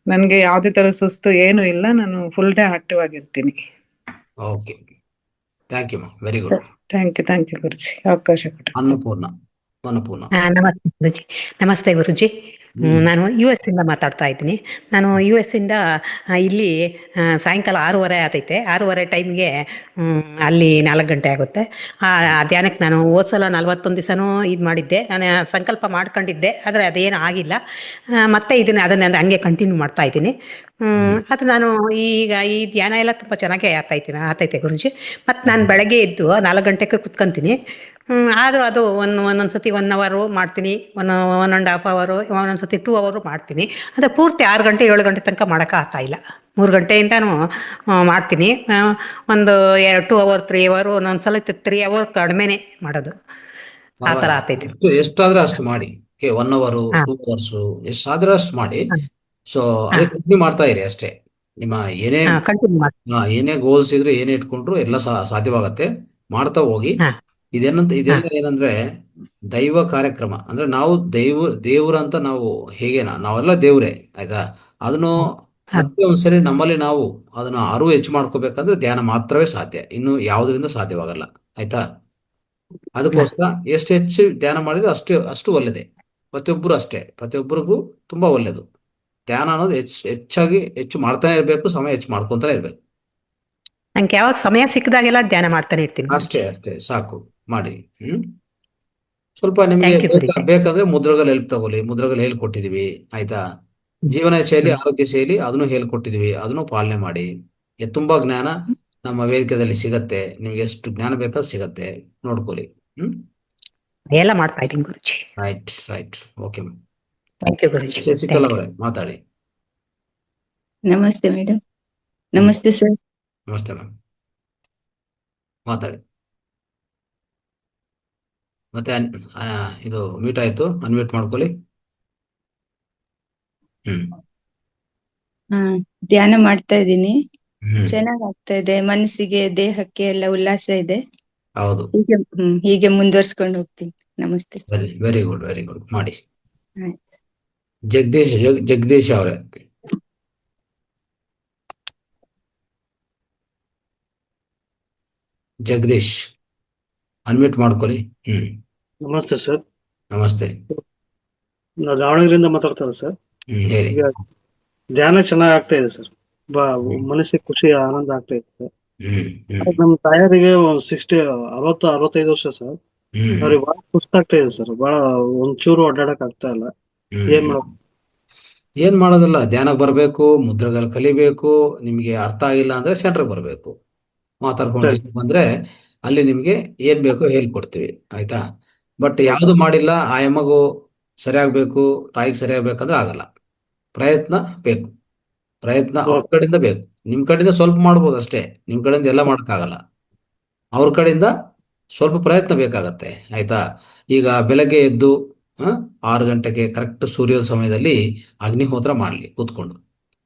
ನನ್ಗೆ ಯಾವ್ದೇ ತರ ಸುಸ್ತು ಏನು ಇಲ್ಲ. ನಾನು ಫುಲ್ ಡೇ ಆಕ್ಟಿವ್ ಆಗಿರ್ತೀನಿ. Okay, thank you. Very good. Thank you Guruji, ಅವಕಾಶ ಕೊಟ್ಟು. ಅನ್ನಪೂರ್ಣ. ನಮಸ್ತೆ ಗುರುಜಿ. ನಮಸ್ತೆ ಗುರುಜಿ. ನಾನು US ಇಂದ ಮಾತಾಡ್ತಾ ಇದ್ದೀನಿ. ನಾನು US ಇಂದ ಇಲ್ಲಿ ಸಾಯಂಕಾಲ 6:30 ಆತೈತೆ. 6:30 ಟೈಮ್ಗೆ ಅಲ್ಲಿ 4 ಗಂಟೆ ಆಗುತ್ತೆ. ಆ ಧ್ಯಾನಕ್ಕೆ ನಾನು ಹೋದ್ಸಲ 41 ದಿವಸನೂ ಇದು ಮಾಡಿದ್ದೆ. ನಾನು ಸಂಕಲ್ಪ ಮಾಡ್ಕೊಂಡಿದ್ದೆ, ಆದರೆ ಅದೇನು ಆಗಿಲ್ಲ. ಮತ್ತೆ ಅದನ್ನ ಹಂಗೆ ಕಂಟಿನ್ಯೂ ಮಾಡ್ತಾ ಇದ್ದೀನಿ. ಅದು ನಾನು ಈಗ ಈ ಧ್ಯಾನ ಎಲ್ಲ ತುಂಬ ಚೆನ್ನಾಗೇ ಆತೈತೆ ಗುರುಜಿ. ಮತ್ತು ನಾನು ಬೆಳಗ್ಗೆ ಎದ್ದು 4 ಗಂಟೆಗೆ ಕುತ್ಕೊಂತೀನಿ. ಆದರೂ ಅದು ಒಂದೊಂದ್ಸತಿ 1 ಅವರ್ ಮಾಡ್ತೀನಿ, 1.5 ಅವರ್, ಒಂದೊಂದ್ಸತಿ 2 ಅವರ್ ಮಾಡ್ತೀನಿ. ಅಂದರೆ ಪೂರ್ತಿ 6 ಗಂಟೆ 7 ಗಂಟೆ ತನಕ ಮಾಡೋಕೆ ಆಗ್ತಾ ಇಲ್ಲ. 3 ಗಂಟೆಯಿಂದನೂ ಮಾಡ್ತೀನಿ. ಒಂದು 2 ಅವರ್ 3 ಅವರ್, ಒಂದೊಂದ್ಸಲ 3 ಅವರ್ ಕಡಿಮೆನೆ ಮಾಡೋದು. ಆ ಥರ ಆಗ್ತೈತಿ. ಎಷ್ಟಾದ್ರೆ ಅಷ್ಟು ಮಾಡಿ. 1 ಅವರ್ 2 ಅವರ್ಸ್ ಎಷ್ಟಾದ್ರೆ ಅಷ್ಟು ಮಾಡಿ. ಸೊ ಅದೇ ಕಂಟಿನ್ಯೂ ಮಾಡ್ತಾ ಇರಿ ಅಷ್ಟೇ. ನಿಮ್ಮ ಏನೇ ಗೋಲ್ಸ್ ಇದ್ರೆ ಏನೇ ಇಟ್ಕೊಂಡ್ರು ಎಲ್ಲ ಸಾಧ್ಯವಾಗತ್ತೆ. ಮಾಡ್ತಾ ಹೋಗಿ. ಇದೆಲ್ಲ ಏನಂದ್ರೆ ದೈವ ಕಾರ್ಯಕ್ರಮ. ಅಂದ್ರೆ ನಾವು ದೇವ್ರಂತ ನಾವು ಹೇಗೆ ನಾವೆಲ್ಲ ದೇವ್ರೆ, ಆಯ್ತಾ? ಅದನ್ನು ಮತ್ತೆ ಒಂದ್ಸರಿ ನಮ್ಮಲ್ಲಿ ನಾವು ಅದನ್ನ ಹೆಚ್ಚು ಮಾಡ್ಕೋಬೇಕಂದ್ರೆ ಧ್ಯಾನ ಮಾತ್ರವೇ ಸಾಧ್ಯ. ಇನ್ನು ಯಾವುದರಿಂದ ಸಾಧ್ಯವಾಗಲ್ಲ, ಆಯ್ತಾ? ಅದಕ್ಕೋಸ್ಕರ ಎಷ್ಟು ಹೆಚ್ಚು ಧ್ಯಾನ ಮಾಡಿದ್ರೆ ಅಷ್ಟು ಒಳ್ಳೇದೆ. ಪ್ರತಿಯೊಬ್ಬರಿಗೂ ತುಂಬಾ ಒಳ್ಳೇದು. ಧ್ಯಾನ ಅನ್ನೋದು ಹೆಚ್ಚು ಮಾಡ್ತಾನೆ ಇರ್ಬೇಕು, ಸಮಯ ಹೆಚ್ಚು ಮಾಡ್ಕೊಂತಾನೆ ಇರ್ಬೇಕು. ನಂಗೆ ಯಾವಾಗ ಸಮಯ ಸಿಕ್ಕಿದಾಗೆಲ್ಲ ಧ್ಯಾನ ಮಾಡ್ತಾನೆ ಇರ್ತೀನಿ. ಅಷ್ಟೇ ಸಾಕು, ಮಾಡಿ. ಸ್ವಲ್ಪ ನಿಮಗೆ ಬೇಕಾದ್ರೆ ಮುದ್ರಗಳು ಹೆಲ್ಪ್ ತಗೊಳ್ಳಿ. ಮುದ್ರಗಳು ಹೇಳ್ಕೊಟ್ಟಿದೀವಿ, ಆಯ್ತಾ? ಜೀವನ ಶೈಲಿ, ಆರೋಗ್ಯ ಶೈಲಿ ಅದನ್ನು ಹೇಳ್ಕೊಟ್ಟಿದೀವಿ. ಅದನ್ನು ಪಾಲನೆ ಮಾಡಿ. ತುಂಬಾ ಜ್ಞಾನ ನಮ್ಮ ವೇದಿಕೆಯಲ್ಲಿ ಸಿಗತ್ತೆ. ನಿಮ್ಗೆ ಎಷ್ಟು ಜ್ಞಾನ ಬೇಕಾದ್ರೂ ಸಿಗತ್ತೆ, ನೋಡ್ಕೊಳ್ಳಿ. ಎಲ್ಲ ಮಾಡ್ತಾ ಇದ್ದೀನಿ ಗುರುಜಿ. ರೈಟ್. ಓಕೆ. ಥ್ಯಾಂಕ್ ಯು ಗುರುಜಿ. ಶಶಿಕಲಾ ಅವರೇ ಮಾತಾಡಿ. ನಮಸ್ತೆ ಮೇಡಮ್. ನಮಸ್ತೆ ಸರ್. ನಮಸ್ತೆ ಮ್ಯಾಮ್, ಮಾತಾಡಿ. ಮತ್ತೆ ಇದು ಮ್ಯೂಟ್ ಆಯ್ತು, ಅನ್ಮ್ಯೂಟ್ ಮಾಡ್ಕೊಳ್ಳಿ. ಧ್ಯಾನ ಮಾಡ್ತಾ ಇದ್ದೀನಿ. ಚೆನ್ನಾಗ್ ಆಗ್ತಾ ಇದೆ. ಮನಸ್ಸಿಗೆ ದೇಹಕ್ಕೆ ಎಲ್ಲ ಉಲ್ಲಾಸ ಇದೆ. ಹೌದು, ಹೀಗೆ ಮುಂದುವರ್ಸ್ಕೊಂಡು ಹೋಗ್ತೀನಿ. ನಮಸ್ತೆ ಸರ್. ವೆರಿ ಗುಡ್ ಮಾಡಿ. ಜಗದೀಶ್ ಅವರೇ. ಜಗದೀಶ್ ಅನ್ಮ್ಯೂಟ್ ಮಾಡ್ಕೊಳ್ಳಿ. ನಮಸ್ತೆ ಸರ್. ನಮಸ್ತೆ. ನಾವು ದಾವಣಗೆರೆಯಿಂದ ಮಾತಾಡ್ತಾರೆ ಸರ್. ಹೇಳಿ. ಈಗ ಧ್ಯಾನ ಚೆನ್ನಾಗಿ ಆಗ್ತಾ ಇದೆ ಸರ್. ಮನಸ್ಸಿಗೆ ಖುಷಿ ಆನಂದ ಆಗ್ತಾ ಇದೆ ಸರ್. ನಮ್ಮ ತಾಯರಿಗೆ 65 ವರ್ಷ ಸರ್. ಅವ್ರಿಗೆ ಬಹಳ ಸುಸ್ತಾಗ್ತಾ ಇದೆ ಸರ್. ಬಹಳ ಒಂಚೂರು ಓಡಾಡಕ್ ಆಗ್ತಾ ಇಲ್ಲ. ಏನ್ ಮಾಡೋದು? ಏನ್ ಮಾಡೋದಿಲ್ಲ, ಧ್ಯಾನಕ್ಕೆ ಬರಬೇಕು, ಮುದ್ರೆಗಳು ಕಲಿಬೇಕು. ನಿಮ್ಗೆ ಅರ್ಥ ಆಗಿಲ್ಲ ಅಂದ್ರೆ ಸೆಂಟರ್ಗೆ ಬರಬೇಕು. ಮಾತಾಡ್ಕೊಂಡು ಬಂದ್ರೆ ಅಲ್ಲಿ ನಿಮ್ಗೆ ಏನ್ ಬೇಕೋ ಹೇಳ್ಕೊಡ್ತೀವಿ, ಆಯ್ತಾ. ಬಟ್ ಯಾವುದು ಮಾಡಿಲ್ಲ, ಆ ಎಮ್ಮಗೂ ಸರಿಯಾಗಬೇಕು, ತಾಯಿಗೆ ಸರಿಯಾಗಬೇಕಂದ್ರೆ ಆಗಲ್ಲ. ಪ್ರಯತ್ನ ಬೇಕು. ಪ್ರಯತ್ನ ಅವ್ರ ಕಡೆಯಿಂದ ಬೇಕು. ನಿಮ್ ಕಡೆಯಿಂದ ಸ್ವಲ್ಪ ಮಾಡ್ಬೋದು ಅಷ್ಟೇ. ನಿಮ್ ಕಡೆಯಿಂದ ಎಲ್ಲ ಮಾಡಕ್ಕಾಗಲ್ಲ. ಅವ್ರ ಕಡೆಯಿಂದ ಸ್ವಲ್ಪ ಪ್ರಯತ್ನ ಬೇಕಾಗತ್ತೆ, ಆಯ್ತಾ. ಈಗ ಬೆಳಗ್ಗೆ ಎದ್ದು 6 ಗಂಟೆಗೆ ಕರೆಕ್ಟ್ ಸೂರ್ಯೋದಯ ಸಮಯದಲ್ಲಿ ಅಗ್ನಿಹೋತ್ರ ಮಾಡ್ಲಿ ಕೂತ್ಕೊಂಡು.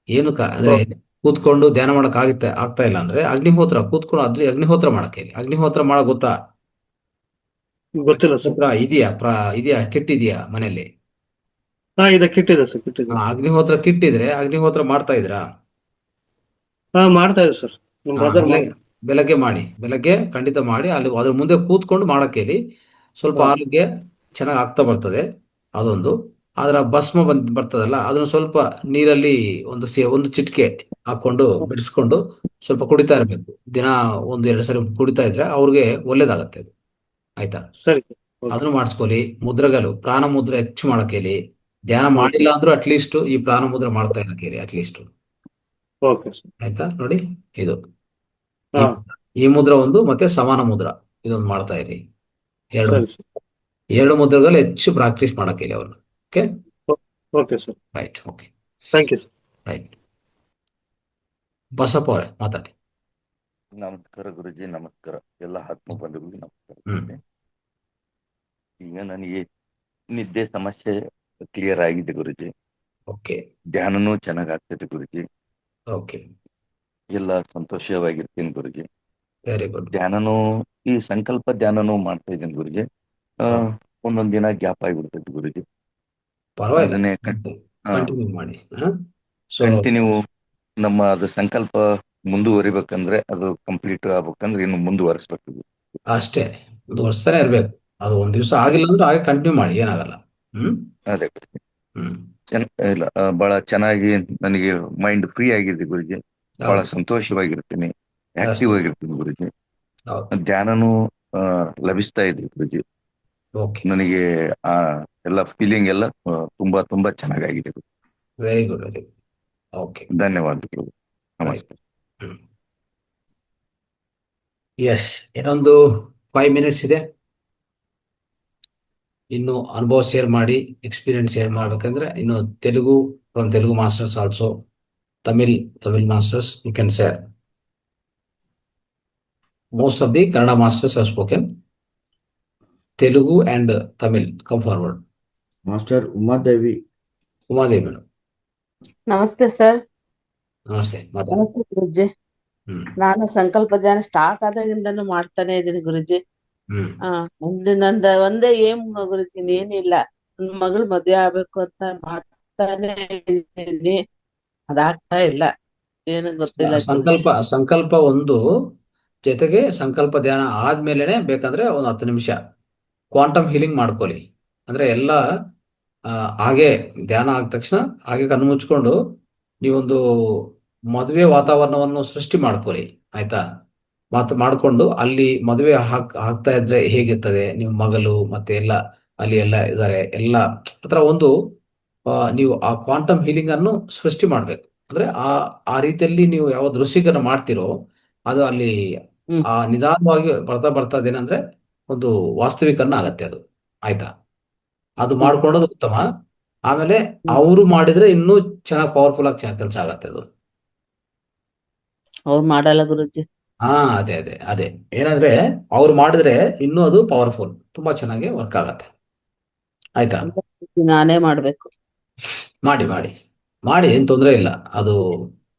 ಏನು ಅಂದ್ರೆ ಕೂತ್ಕೊಂಡು ಧ್ಯಾನ ಮಾಡಕ್ ಆಗ್ತಾ ಇಲ್ಲ ಅಂದ್ರೆ ಅಗ್ನಿಹೋತ್ರ ಕೂತ್ಕೊಂಡು ಅಗ್ನಿಹೋತ್ರ ಮಾಡಕ್ ಹೇಳಿ. ಅಗ್ನಿಹೋತ್ರ ಮಾಡಕ್ ಗೊತ್ತಾ? ಗೊತ್ತಿಲ್ಲ ಸರ್. ಇದೆಯಾ ಕಿಟ್ ಇದೆಯಾ ಮನೆಯಲ್ಲಿ? ಇದೆ, ಕಿಟ್ಟಿದೆ ಸರ್, ಕಿಟ್ಟಿದೆ. ಅಗ್ನಿಹೋತ್ರ ಕಿಟ್ ಇದ್ರೆ ಅಗ್ನಿಹೋತ್ರ ಮಾಡ್ತಾ ಇದ್ರಾ? ಮಾಡ್ತಾ ಇದೆ ಸರ್. ನಮ್ಮ ಬ್ರದರ್ ಬೆಳಗ್ಗೆ ಮಾಡಿ, ಬೆಳಗ್ಗೆ ಖಂಡಿತ ಮಾಡಿ. ಅಲ್ಲಿ ಅದ್ರ ಮುಂದೆ ಕೂತ್ಕೊಂಡು ಮಾಡಕ್ ಹೇಳಿ. ಸ್ವಲ್ಪ ಆರೋಗ್ಯ ಚೆನ್ನಾಗಿ ಆಗ್ತಾ ಬರ್ತದೆ. ಅದೊಂದು. ಅದರ ಭಸ್ಮ ಬರ್ತದಲ್ಲ, ಅದನ್ನ ಸ್ವಲ್ಪ ನೀರಲ್ಲಿ ಒಂದು ಚಿಟಿಕೆ ಹಾಕೊಂಡು ಬಿಡಿಸ್ಕೊಂಡು ಸ್ವಲ್ಪ ಕುಡಿತಾ ಇರ್ಬೇಕು. ದಿನ 1-2 ಸರಿ ಕುಡಿತಾ ಇದ್ರೆ ಅವ್ರಿಗೆ ಒಳ್ಳೇದಾಗತ್ತೆ ಅದು, ಆಯ್ತಾ. ಸರಿ. ಅದನ್ನು ಮಾಡಿಸ್ಕೊಳ್ಳಿ. ಮುದ್ರೆಗಳು ಪ್ರಾಣ ಮುದ್ರೆ ಹೆಚ್ಚು ಮಾಡಕ್ ಹೇಳಿ. ಧ್ಯಾನ ಮಾಡಿಲ್ಲ ಅಂದ್ರೂ ಅಟ್ಲೀಸ್ಟ್ ಈ ಪ್ರಾಣ ಮುದ್ರೆ ಮಾಡ್ತಾ ಇರಕ್ಕೆ ಹೇಳಿ ಅಟ್ಲೀಸ್ಟ್, ಆಯ್ತಾ. ನೋಡಿ ಇದು ಈ ಮುದ್ರ ಒಂದು, ಮತ್ತೆ ಸಮಾನ ಮುದ್ರ ಇದೊಂದು ಮಾಡ್ತಾ ಇರಿ. ಎರಡು ಮುದ್ರೆಗಳು ಹೆಚ್ಚು ಪ್ರಾಕ್ಟೀಸ್ ಮಾಡಕ್ ಹೇಳಿ ಅವ್ರನ್ನ. Okay, okay sir. Right, okay, thank you sir. Right. Basappa ಅವರೇ ಮಾತಾಡಿ. ನಮಸ್ಕಾರ ಗುರುಜಿ. ನಮಸ್ಕಾರ ಎಲ್ಲ ಆತ್ಮ ಬಂಧುಗಳಿಗೆ ನಮಸ್ಕಾರ. ಈಗ ನನಗೆ ನಿದ್ದೆ ಸಮಸ್ಯೆ ಕ್ಲಿಯರ್ ಆಗಿದೆ ಗುರುಜಿ. ಓಕೆ. ಧ್ಯಾನನೂ ಚೆನ್ನಾಗ್ ಆಗ್ತದೆ ಗುರುಜಿ. ಓಕೆ. ಎಲ್ಲ ಸಂತೋಷವಾಗಿರ್ತೀನಿ ಗುರುಜಿ. Very good. ಧ್ಯಾನನೂ ಈ ಸಂಕಲ್ಪ ಧ್ಯಾನನೂ ಮಾಡ್ತಾ ಇದ್ದೀನಿ ಗುರುಜಿ. ಒಂದೊಂದ್ ದಿನ ಗ್ಯಾಪ್ ಆಗಿಬಿಡ್ತೈತಿ ಗುರುಜಿ. ಪರವಾಗಿಲ್ಲ, ಕಂಟಿನ್ಯೂ ಮಾಡಿ. ಕಂಟಿನ್ಯೂ ನಮ್ಮ ಅದು ಸಂಕಲ್ಪ ಮುಂದುವರಿಬೇಕಂದ್ರೆ, ಅದು ಕಂಪ್ಲೀಟ್ ಆಗ್ಬೇಕಂದ್ರೆ ಇನ್ನು ಮುಂದುವರಿಸ್ಬೇಕು ಅಷ್ಟೇ. ಮುಂದುವರಿಸ್ತಾನೆ ಇರ್ಬೇಕು. ಅದು ಒಂದ್ ದಿವಸ ಆಗಿಲ್ಲ ಅಂದ್ರೆ ಹಾಗೆ ಕಂಟಿನ್ಯೂ ಮಾಡಿ, ಏನಾಗಲ್ಲ. ಅದೇ ಇಲ್ಲ, ಬಹಳ ಚೆನ್ನಾಗಿ ನನಗೆ ಮೈಂಡ್ ಫ್ರೀ ಆಗಿದೆ ಗುರುಜಿ. ಬಹಳ ಸಂತೋಷವಾಗಿರ್ತೀನಿ, ಆಕ್ಟಿವ್ ಆಗಿರ್ತೀನಿ ಗುರುಜಿ. ಧ್ಯಾನನೂ ಲಭಿಸ್ತಾ ಇದೆ ಗುರುಜಿ. ನನಗೆ ಆ ಎಲ್ಲ ಫೀಲಿಂಗ್ ಎಲ್ಲ ತುಂಬಾ ತುಂಬಾ ಚೆನ್ನಾಗಾಗಿದೆ. Very good, very good. Okay, ಧನ್ಯವಾದಗಳು. ನಮಸ್ತೆ. ಎಸ್, ಇನ್ನೊಂದು 5 ಮಿನಿಟ್ಸ್ ಇದೆ. ಇನ್ನು ಅನುಭವ ಶೇರ್ ಮಾಡಿ, ಎಕ್ಸ್ಪೀರಿಯನ್ಸ್ ಶೇರ್ ಮಾಡ್ಬೇಕಂದ್ರೆ ಇನ್ನು Telugu, from Telugu masters also, Tamil masters you can share. Most of the Kannada masters have spoken. Telugu and Tamil, come forward. Master Umadevi madam. ನಮಸ್ತೆ ಸರ್. ನಮಸ್ತೆ. ನಮಸ್ತೆ ಗುರುಜಿ. ನಾನು ಸಂಕಲ್ಪ ಧ್ಯಾನ ಸ್ಟಾರ್ಟ್ ಆದಾಗಿಂದನೂ ಮಾಡ್ತಾನೆ ಇದ್ದೀನಿ ಗುರುಜಿ. ಒಂದೇ ಏಮ್ ಗುರುಜಿ, ಏನಿಲ್ಲ, ನನ್ ಮಗಳು ಮದ್ವೆ ಆಗ್ಬೇಕು ಅಂತ ಮಾಡ್ತಾನೆ ಇದ್ದೀನಿ. ಅದಾಗ್ತಾ ಇಲ್ಲ, ಏನು ಗೊತ್ತಿಲ್ಲ. ಸಂಕಲ್ಪ ಒಂದು ಜೊತೆಗೆ ಸಂಕಲ್ಪ ಧ್ಯಾನ ಆದ್ಮೇಲೆನೆ ಬೇಕಂದ್ರೆ ಒಂದು 10 ನಿಮಿಷ ಕ್ವಾಂಟಮ್ ಹೀಲಿಂಗ್ ಮಾಡ್ಕೊಳ್ಳಿ. ಅಂದ್ರೆ ಎಲ್ಲ ಹಾಗೆ ಧ್ಯಾನ ಆದ ತಕ್ಷಣ ಹಾಗೆ ಕಣ್ಣು ಮುಚ್ಕೊಂಡು ನೀವೊಂದು ಮದುವೆ ವಾತಾವರಣವನ್ನು ಸೃಷ್ಟಿ ಮಾಡ್ಕೊಳ್ಳಿ, ಆಯ್ತಾ. ಮಾಡ್ಕೊಂಡು ಅಲ್ಲಿ ಮದುವೆ ಆಗ್ತಾ ಇದ್ರೆ ಹೇಗಿರ್ತದೆ, ನಿಮ್ಮ ಮಗಳು ಮತ್ತೆ ಎಲ್ಲ ಅಲ್ಲಿ ಎಲ್ಲ ಇದ್ದಾರೆ, ಎಲ್ಲ ಆತರ ಒಂದು ನೀವು ಆ ಕ್ವಾಂಟಮ್ ಹೀಲಿಂಗ್ ಅನ್ನು ಸೃಷ್ಟಿ ಮಾಡ್ಬೇಕು. ಅಂದ್ರೆ ಆ ರೀತಿಯಲ್ಲಿ ನೀವು ಯಾವ ದೃಶ್ಯೀಕರಣ ಮಾಡ್ತಿರೋ ಅದು ಅಲ್ಲಿ ಆ ನಿಧಾನವಾಗಿ ಬರ್ತಾ ಅದೇನಂದ್ರೆ ಒಂದು ವಾಸ್ತವೀಕರಣ ಆಗತ್ತೆ ಅದು, ಆಯ್ತಾ. ಅದು ಮಾಡ್ಕೊಳ್ಳೋದು ಉತ್ತಮ. ಆಮೇಲೆ ಅವರು ಮಾಡಿದ್ರೆ ಇನ್ನೂ ಚೆನ್ನಾಗಿ ಪವರ್ಫುಲ್ ಆಗಿ ಕೆಲಸ ಆಗತ್ತೆ ಅದು. ಅವ್ರು ಮಾಡಲ್ಲ ಗುರುಜಿ. ಅದೇ ಏನಂದ್ರೆ ಅವ್ರು ಮಾಡಿದ್ರೆ ಇನ್ನೂ ಅದು ಪವರ್ಫುಲ್, ತುಂಬಾ ಚೆನ್ನಾಗಿ ವರ್ಕ್ ಆಗತ್ತೆ, ಆಯ್ತಾ. ನಾನೇ ಮಾಡ್ಬೇಕು. ಮಾಡಿ ಏನ್ ತೊಂದರೆ ಇಲ್ಲ. ಅದು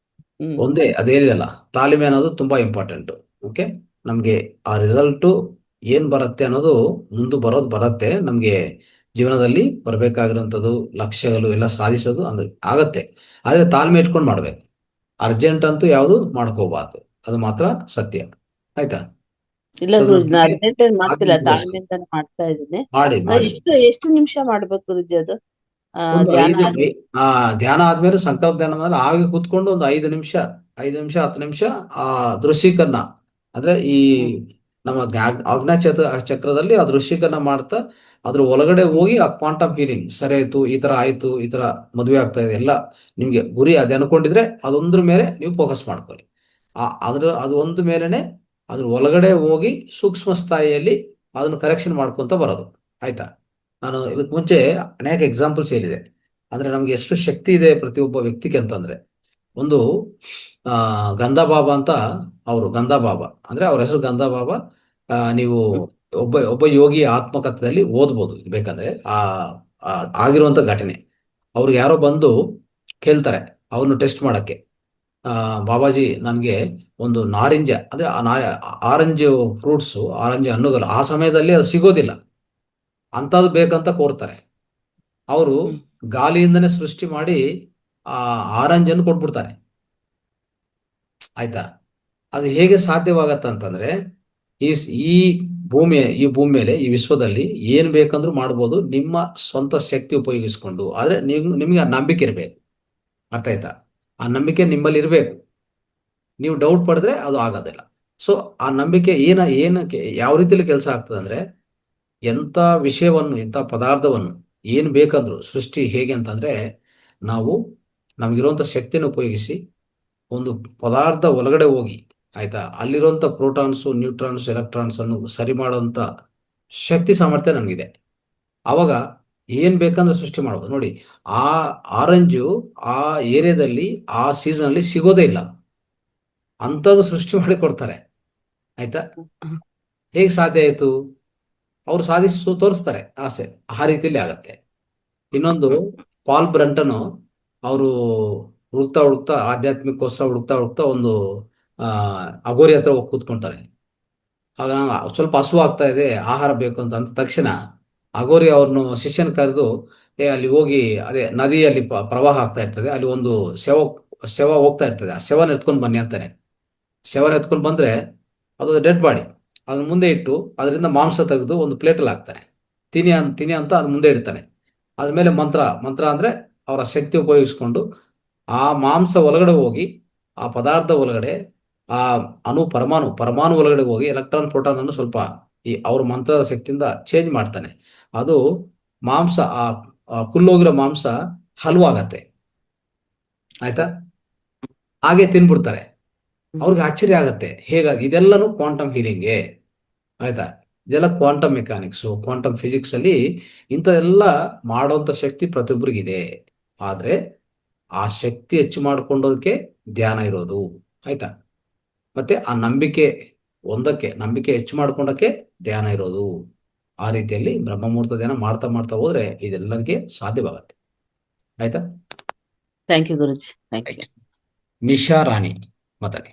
ಒಂದೇ ಅದೇನಿದೆಲ್ಲ ತಾಳ್ಮೆ ಅನ್ನೋದು ತುಂಬಾ ಇಂಪಾರ್ಟೆಂಟ್. ಓಕೆ, ನಮ್ಗೆ ಆ ರಿಸಲ್ಟ್ ಏನ್ ಬರುತ್ತೆ ಅನ್ನೋದು ಮುಂದೆ ಬರುತ್ತೆ. ನಮ್ಗೆ ಜೀವನದಲ್ಲಿ ಬರ್ಬೇಕಾಗಿರುವಂಥದ್ದು ಲಕ್ಷ್ಯಗಳು ಎಲ್ಲ ಸಾಧಿಸೋದು ಆಗತ್ತೆ. ಆದ್ರೆ ತಾಳ್ಮೆ ಇಟ್ಕೊಂಡು ಮಾಡ್ಬೇಕು. ಅರ್ಜೆಂಟ್ ಅಂತೂ ಯಾವುದು ಮಾಡ್ಕೋಬಾರ್ದು, ಅದು ಮಾತ್ರ ಸತ್ಯ, ಆಯ್ತಾ. ಇಲ್ಲ ಸೊ ಗುರುಜಿ, ನಾ ನಮಗೆ ಅರ್ಜೆಂಟ್ ಮಾಡ್ತಿಲ್ಲ, ಆತ್ಮವಿಶ್ವಾಸ ತಾಳ್ಮೆಯಿಂದಾನೆ ಮಾಡ್ತಾ ಇದ್ದೀನಿ. ಮಾಡಿ ಮಾಡಿ. ಎಷ್ಟು ನಿಮಿಷ ಮಾಡ್ಬೇಕು ಗುರುಜಿ ಅದು ಒಂದು ಧ್ಯಾನ 5 ಧ್ಯಾನ ಆದ್ಮೇಲೆ ಸಂಕಲ್ಪ ಧ್ಯಾನ ಮೇಲೆ ಹಾಗೆ ಕೂತ್ಕೊಂಡು ಒಂದು 5 ನಿಮಿಷ 10 ನಿಮಿಷ ಆ ದೃಶ್ಯೀಕರಣ ಅಂದ್ರೆ ಈ ನಮ್ಮ ಆಜ್ಞಾ ಚಕ್ರದಲ್ಲಿ ಆ ದೃಶ್ಯೀಕರಣ ಮಾಡ್ತಾ ಅದ್ರ ಒಳಗಡೆ ಹೋಗಿ ಆ ಕ್ವಾಂಟಮ್ ಫೀಲಿಂಗ್ ಸರಿ ಆಯ್ತು, ಈ ತರ ಆಯ್ತು, ಈ ತರ ಮದುವೆ ಆಗ್ತಾ ಇದೆ, ಎಲ್ಲ ನಿಮ್ಗೆ ಗುರಿ ಅದೇ ಅನ್ಕೊಂಡಿದ್ರೆ ಅದೊಂದ್ರ ಮೇಲೆ ನೀವು ಫೋಕಸ್ ಮಾಡ್ಕೊಳ್ಳಿ. ಅದು ಒಂದು ಮೇಲೆನೆ ಅದ್ರ ಒಳಗಡೆ ಹೋಗಿ ಸೂಕ್ಷ್ಮ ಸ್ಥಾಯಿಯಲ್ಲಿ ಅದನ್ನು ಕರೆಕ್ಷನ್ ಮಾಡ್ಕೊಂತ ಬರೋದು. ಆಯ್ತಾ? ನಾನು ಇದಕ್ಕೆ ಮುಂಚೆ ಅನೇಕ ಎಕ್ಸಾಂಪಲ್ಸ್ ಹೇಳಿದೆ. ಅಂದ್ರೆ ನಮ್ಗೆ ಎಷ್ಟು ಶಕ್ತಿ ಇದೆ ಪ್ರತಿಯೊಬ್ಬ ವ್ಯಕ್ತಿಗೆ ಅಂತಂದ್ರೆ, ಒಂದು ಗಂಧಾಬಾಬಾ ಅಂತ, ಗಂಧಾಬಾಬಾ ಅಂದ್ರೆ ಅವ್ರ ಹೆಸರು ಗಂಧಾಬಾಬಾ. ನೀವು ಒಬ್ಬ ಯೋಗಿ ಆತ್ಮಕಥೆಯಲ್ಲಿ ಓದ್ಬೋದು ಇದು ಬೇಕಂದ್ರೆ. ಆಗಿರುವಂತ ಘಟನೆ, ಅವ್ರಿಗೆ ಯಾರೋ ಬಂದು ಕೇಳ್ತಾರೆ ಅವ್ರನ್ನು ಟೆಸ್ಟ್ ಮಾಡಕ್ಕೆ, ಬಾಬಾಜಿ ನನಗೆ ಒಂದು ನಾರಿಂಜ ಅಂದ್ರೆ ಆರೆಂಜ್ ಫ್ರೂಟ್ಸ್, ಆರೆಂಜ್ ಹಣ್ಣುಗಳು ಆ ಸಮಯದಲ್ಲಿ ಅದು ಸಿಗೋದಿಲ್ಲ, ಅಂಥದ್ದು ಬೇಕಂತ ಕೋರ್ತಾರೆ. ಅವರು ಗಾಳಿಯಿಂದನೇ ಸೃಷ್ಟಿ ಮಾಡಿ ಆ ಆರೆಂಜ್ ಅನ್ನು ಕೊಟ್ಬಿಡ್ತಾರೆ. ಆಯ್ತಾ? ಅದು ಹೇಗೆ ಸಾಧ್ಯವಾಗತ್ತ ಅಂತಂದ್ರೆ, ಈ ಭೂಮಿ ಮೇಲೆ ಈ ವಿಶ್ವದಲ್ಲಿ ಏನ್ ಬೇಕಂದ್ರೂ ಮಾಡ್ಬೋದು ನಿಮ್ಮ ಸ್ವಂತ ಶಕ್ತಿ ಉಪಯೋಗಿಸ್ಕೊಂಡು. ಆದ್ರೆ ನಿಮ್ಗೆ ಆ ನಂಬಿಕೆ ಇರಬೇಕು. ಅರ್ಥ ಆಯ್ತಾ? ಆ ನಂಬಿಕೆ ನಿಮ್ಮಲ್ಲಿ ಇರಬೇಕು. ನೀವು ಡೌಟ್ ಪಡಿದ್ರೆ ಅದು ಆಗೋದಿಲ್ಲ. ಸೊ ಆ ನಂಬಿಕೆ ಏನಕ್ಕೆ ಯಾವ ರೀತಿಯಲ್ಲಿ ಕೆಲಸ ಆಗ್ತದೆ ಅಂದ್ರೆ, ಎಂಥ ವಿಷಯವನ್ನು, ಎಂಥ ಪದಾರ್ಥವನ್ನು ಏನು ಬೇಕಂದ್ರು ಸೃಷ್ಟಿ ಹೇಗೆ ಅಂತಂದ್ರೆ, ನಾವು ನಮಗಿರುವಂಥ ಶಕ್ತಿಯನ್ನು ಉಪಯೋಗಿಸಿ ಒಂದು ಪದಾರ್ಥ ಒಳಗಡೆ ಹೋಗಿ, ಆಯ್ತಾ, ಅಲ್ಲಿರುವಂಥ ಪ್ರೋಟಾನ್ಸು, ನ್ಯೂಟ್ರಾನ್ಸ್, ಎಲೆಕ್ಟ್ರಾನ್ಸ್ ಅನ್ನು ಸರಿ ಮಾಡುವಂಥ ಶಕ್ತಿ ಸಾಮರ್ಥ್ಯ ನಮಗಿದೆ. ಆವಾಗ ಏನ್ ಬೇಕಂದ್ರೆ ಸೃಷ್ಟಿ ಮಾಡ್ಬೋದು. ನೋಡಿ, ಆ ಆರೆಂಜು ಆ ಏರಿಯಾದಲ್ಲಿ ಆ ಸೀಸನ್ ಅಲ್ಲಿ ಸಿಗೋದೇ ಇಲ್ಲ, ಅಂಥದ್ದು ಸೃಷ್ಟಿ ಮಾಡಿ ಕೊಡ್ತಾರೆ. ಆಯ್ತಾ? ಹೇಗೆ ಸಾಧ್ಯ ಆಯ್ತು? ಅವ್ರು ಸಾಧಿಸಿ ತೋರಿಸ್ತಾರೆ ಆಸೆ, ಆ ರೀತಿಯಲ್ಲಿ ಆಗತ್ತೆ. ಇನ್ನೊಂದು, ಪಾಲ್ ಬ್ರಂಟನ್ ಅವರು ಹುಡುಕ್ತಾ ಆಧ್ಯಾತ್ಮಿಕೋಸ್ಕರ ಹುಡುಕ್ತಾ ಒಂದು ಅಗೋರಿ ಹತ್ರ ಹೋಗಿ ಕೂತ್ಕೊಂತಾರೆ. ಆಗ ನಂಗೆ ಸ್ವಲ್ಪ ಹಸು ಆಗ್ತಾ ಇದೆ, ಆಹಾರ ಬೇಕು ಅಂತ ತಕ್ಷಣ ಅಗೋರಿ ಅವ್ರನ್ನು ಶಿಷ್ಯನ ಕರೆದು, ಅಲ್ಲಿ ಹೋಗಿ, ಅದೇ ನದಿಯಲ್ಲಿ ಪ್ರವಾಹ ಆಗ್ತಾ ಇರ್ತದೆ, ಅಲ್ಲಿ ಒಂದು ಶವ ಹೋಗ್ತಾ ಇರ್ತದೆ, ಆ ಶವನ ಎತ್ಕೊಂಡು ಬನ್ನಿ ಅಂತಾನೆ. ಶವನ ಎತ್ಕೊಂಡು ಬಂದ್ರೆ ಅದು ಡೆಡ್ ಬಾಡಿ, ಅದನ್ನ ಮುಂದೆ ಇಟ್ಟು ಅದರಿಂದ ಮಾಂಸ ತೆಗೆದು ಒಂದು ಪ್ಲೇಟಲ್ಲಿ ಹಾಕ್ತಾನೆ. ತಿನಿ ಅಂತ ಅದು ಮುಂದೆ ಇಡ್ತಾನೆ. ಅದ್ರ ಮೇಲೆ ಮಂತ್ರ ಅಂದ್ರೆ ಅವರ ಶಕ್ತಿ ಉಪಯೋಗಿಸ್ಕೊಂಡು ಆ ಮಾಂಸ ಒಳಗಡೆ ಹೋಗಿ ಆ ಪದಾರ್ಥ ಒಳಗಡೆ ಆ ಪರಮಾಣು ಒಳಗಡೆ ಹೋಗಿ ಎಲೆಕ್ಟ್ರಾನ್ ಪ್ರೋಟಾನ್ ಅನ್ನು ಸ್ವಲ್ಪ ಈ ಅವ್ರ ಮಂತ್ರದ ಶಕ್ತಿಯಿಂದ ಚೇಂಜ್ ಮಾಡ್ತಾನೆ. ಅದು ಮಾಂಸ, ಆ ಕುಲ್ಲೋಗಿರೋ ಮಾಂಸ ಹಲ್ವಾಗತ್ತೆ. ಆಯ್ತಾ? ಹಾಗೆ ತಿನ್ಬಿಡ್ತಾರೆ. ಅವ್ರಿಗೆ ಆಶ್ಚರ್ಯ ಆಗತ್ತೆ, ಹೇಗಾಗಿ ಇದೆಲ್ಲನೂ ಕ್ವಾಂಟಮ್ ಹೀಲಿಂಗ್ಗೆ. ಆಯ್ತಾ? ಇದೆಲ್ಲ ಕ್ವಾಂಟಮ್ ಮೆಕ್ಯಾನಿಕ್ಸು, ಕ್ವಾಂಟಮ್ ಫಿಸಿಕ್ಸ್ ಅಲ್ಲಿ ಇಂಥದೆಲ್ಲ ಮಾಡುವಂತ ಶಕ್ತಿ ಪ್ರತಿಯೊಬ್ಬರಿಗಿದೆ. ಆದ್ರೆ ಆ ಶಕ್ತಿ ಹೆಚ್ಚು ಮಾಡ್ಕೊಂಡೋದಕ್ಕೆ ಧ್ಯಾನ ಇರೋದು. ಆಯ್ತಾ? ಮತ್ತೆ ಆ ನಂಬಿಕೆ ಹೆಚ್ಚು ಮಾಡ್ಕೊಂಡಕ್ಕೆ ಧ್ಯಾನ ಇರೋದು. ಆ ರೀತಿಯಲ್ಲಿ ಬ್ರಹ್ಮಮುಹೂರ್ತ ಧ್ಯಾನ ಮಾಡ್ತಾ ಹೋದ್ರೆ ಇದೆಲ್ಲರಿಗೆ ಸಾಧ್ಯವಾಗತ್ತೆ. ಆಯ್ತಾ? Thank you Guruji. Thank you. Nisha Rani ಮಾತಾಡಿ.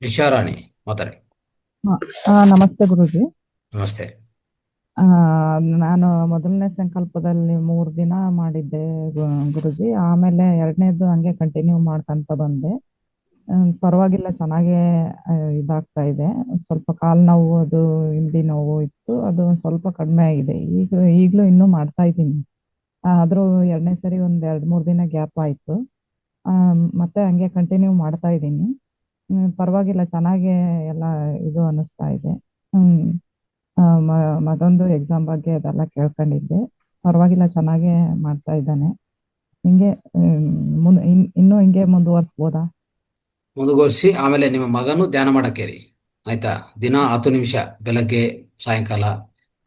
ನಿಶಾ ರಾಣಿ ಮಾತಾಡಿ. ನಮಸ್ತೆ ಗುರುಜಿ. ನಮಸ್ತೆ. ನಾನು ಮೊದಲನೇ ಸಂಕಲ್ಪದಲ್ಲಿ 3 ದಿನ ಮಾಡಿದ್ದೆ ಗುರುಜಿ. ಆಮೇಲೆ 2ನೇದು ಹಂಗೆ ಕಂಟಿನ್ಯೂ ಮಾಡ್ಕೊಂತ ಬಂದೆ. ಪರವಾಗಿಲ್ಲ, ಚೆನ್ನಾಗೇ ಇದಾಗ್ತಾ ಇದೆ. ಸ್ವಲ್ಪ ಕಾಲು ನೋವು, ಅದು ಹಿಂದಿ ನೋವು ಇತ್ತು, ಅದು ಸ್ವಲ್ಪ ಕಡಿಮೆ ಆಗಿದೆ. ಈಗಲೂ ಇನ್ನೂ ಮಾಡ್ತಾ ಇದ್ದೀನಿ. ಆದ್ರೂ 2ನೇ ಸರಿ ಒಂದ್ 2-3 ದಿನ ಗ್ಯಾಪ್ ಆಯ್ತು. ಮತ್ತೆ ಹಂಗೆ ಕಂಟಿನ್ಯೂ ಮಾಡ್ತಾ ಇದ್ದೀನಿ. ಪರವಾಗಿಲ್ಲ, ಚೆನ್ನಾಗೇ ಎಲ್ಲ ಇದು ಅನ್ನಿಸ್ತಾ ಇದೆ. ಮಗಂದು ಎಕ್ಸಾಮ್ ಬಗ್ಗೆ ಅದೆಲ್ಲ ಕೇಳ್ಕೊಂಡಿದ್ದೆ. ಪರವಾಗಿಲ್ಲ, ಚೆನ್ನಾಗೇ ಮಾಡ್ತಾ ಇದ್ದಾನೆ. ಹಿಂಗೆ ಇನ್ನೂ ಹಿಂಗೆ ಮುಂದುವರಿಸ್ಬೋದಾ? ಮುಂದುವರಿಸಿ. ಆಮೇಲೆ ನಿಮ್ಮ ಮಗನು ಧ್ಯಾನ ಮಾಡಕ್ಕೇರಿ. ಆಯ್ತಾ? ದಿನ 10 ನಿಮಿಷ, ಬೆಳಗ್ಗೆ ಸಾಯಂಕಾಲ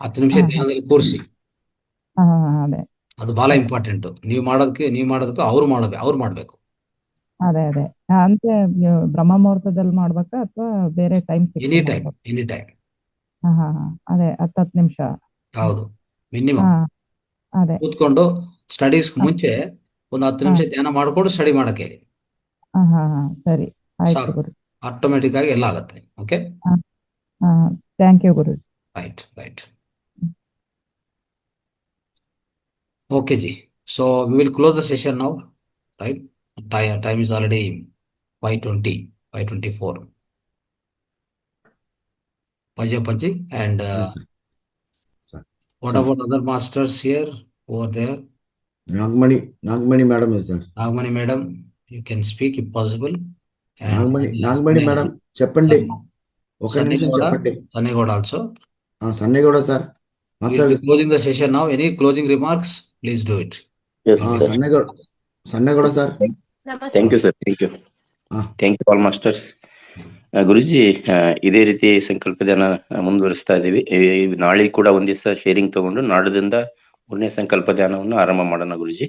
10 ನಿಮಿಷ ಧ್ಯಾನದಲ್ಲಿ ಕೂರಿಸಿ. ಅದೇ ಅದು ಬಹಳ ಇಂಪಾರ್ಟೆಂಟ್. ನೀವು ಮಾಡೋದಕ್ಕೆ ಅವ್ರು ಮಾಡ್ಬೇಕು. ಅದೇ ಅಂದ್ರೆ ಬ್ರಹ್ಮ ಮುಹೂರ್ತದಲ್ಲಿ ಮಾಡ್ಬೇಕಾ ಅಥವಾ ಬೇರೆ ಟೈಮ್ ಎನಿ ಟೈಮ್. ಅದೇ 10 ನಿಮಿಷ. ಹೌದು, ಮಿನಿಮಮ್. ಅದೇ ಕೂತ್ಕೊಂಡು ಸ್ಟಡೀಸ್ ಮುಂಚೆ ಒಂದು 10 ನಿಮಿಷ ಧ್ಯಾನ ಮಾಡ್ಕೊಂಡು ಸ್ಟಡಿ ಮಾಡಕ್ಕೆ. ಸರಿ, ಆಯ್ತು ಸಾಕು, ಗುರು. ಆಟೋಮೆಟಿಕ್ ಆಗಿ ಎಲ್ಲ ಆಗತ್ತೆ. ಓಕೆ, ಥ್ಯಾಂಕ್ ಯು ಗುರು. Right. Okay, ji. So we will close the session now, right? Time is already 520, 524. Pajapaji and Yes, sir. what Sir. about other masters here over there? Nagmani madam is there. Nagmani madam, you can speak if possible. And Nagmani madam, చెప్పండి. ఒక నిమిషం Sannegoda, చెప్పండి. Sannegoda also. Sannegowda sir We'll be మాట్లాడి closing the session now. Any closing remarks? Please do it. Yes, sir. Sannegowda sir. Thank you, sir. Thank you. Thank you, all masters. Guruji ಇದೇ ರೀತಿ ಸಂಕಲ್ಪ ಧ್ಯಾನ ಮುಂದುವರಿಸ್ತಾ ಇದೀವಿ. ನಾಳೆ ಕೂಡ ಒಂದ್ ದಿವಸ ಶೇರಿಂಗ್ ತಗೊಂಡು ನಾಡದಿಂದ 3ನೇ ಸಂಕಲ್ಪ ಧ್ಯಾನವನ್ನು ಆರಂಭ ಮಾಡೋಣ ಗುರುಜಿ.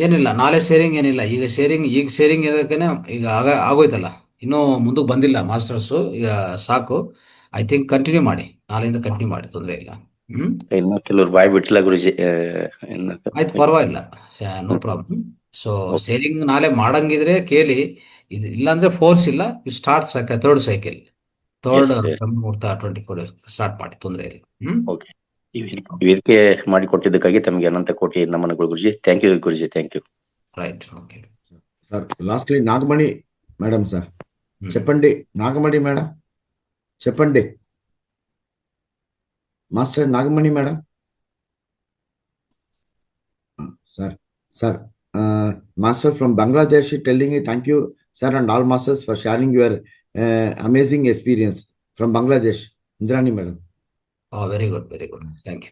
ಏನಿಲ್ಲ, ನಾಳೆ ಶೇರಿಂಗ್ ಏನಿಲ್ಲ. ಈಗ ಶೇರಿಂಗ್ ಇರೋದಕ್ಕೇನೆ ಈಗ ಆಗೋಯ್ತಲ್ಲ, ಇನ್ನೂ ಮುಂದಕ್ಕೆ ಬಂದಿಲ್ಲ ಮಾಸ್ಟರ್ಸು. ಈಗ ಸಾಕು. ಐ ಥಿಂಕ್ ಕಂಟಿನ್ಯೂ ಮಾಡಿ, ನಾಳೆಯಿಂದ ಕಂಟಿನ್ಯೂ ಮಾಡಿ, ತೊಂದರೆ ಇಲ್ಲ. ಇನ್ನು ಕೆಲವ್ರು ಬಾಯ್ ಬಿಟ್ಟಿಲ್ಲ ಗುರುಜಿ. ಆಯ್ತು, ಪರವಾಗಿಲ್ಲ, ನೋ ಪ್ರಾಬ್ಲಮ್. ಸೊ ಶೇರಿಂಗ್ ನಾಳೆ ಮಾಡಂಗಿದ್ರೆ ಕೇಳಿ, ಇದು ಇಲ್ಲಾಂದ್ರೆ ಫೋರ್ಸ್ ಇಲ್ಲ. You start third cycle, third ಮುಹೂರ್ತ 24 ಸ್ಟಾರ್ಟ್ ಮಾಡಿ, ತೊಂದರೆ ಇಲ್ಲ. ಓಕೆ, ಈ ವೇದಿಕೆ ಮಾಡಿಕೊಟ್ಟಿದ್ದಕ್ಕಾಗಿ ತಮಗೆ ಅನಂತ ಕೋಟಿ ನಮನಗಳು Guruji. Thank you Guruji, thank you. Right, okay sir. Lastly Nagamani madam sir చెప్పండి. నాగమణి మేడం చెప్పండి. Master Nagamani madam. Sir master from Bangladesh telling you thank you sir and all masters for sharing your amazing experience from Bangladesh. Indrani madam. Oh, very good, thank you.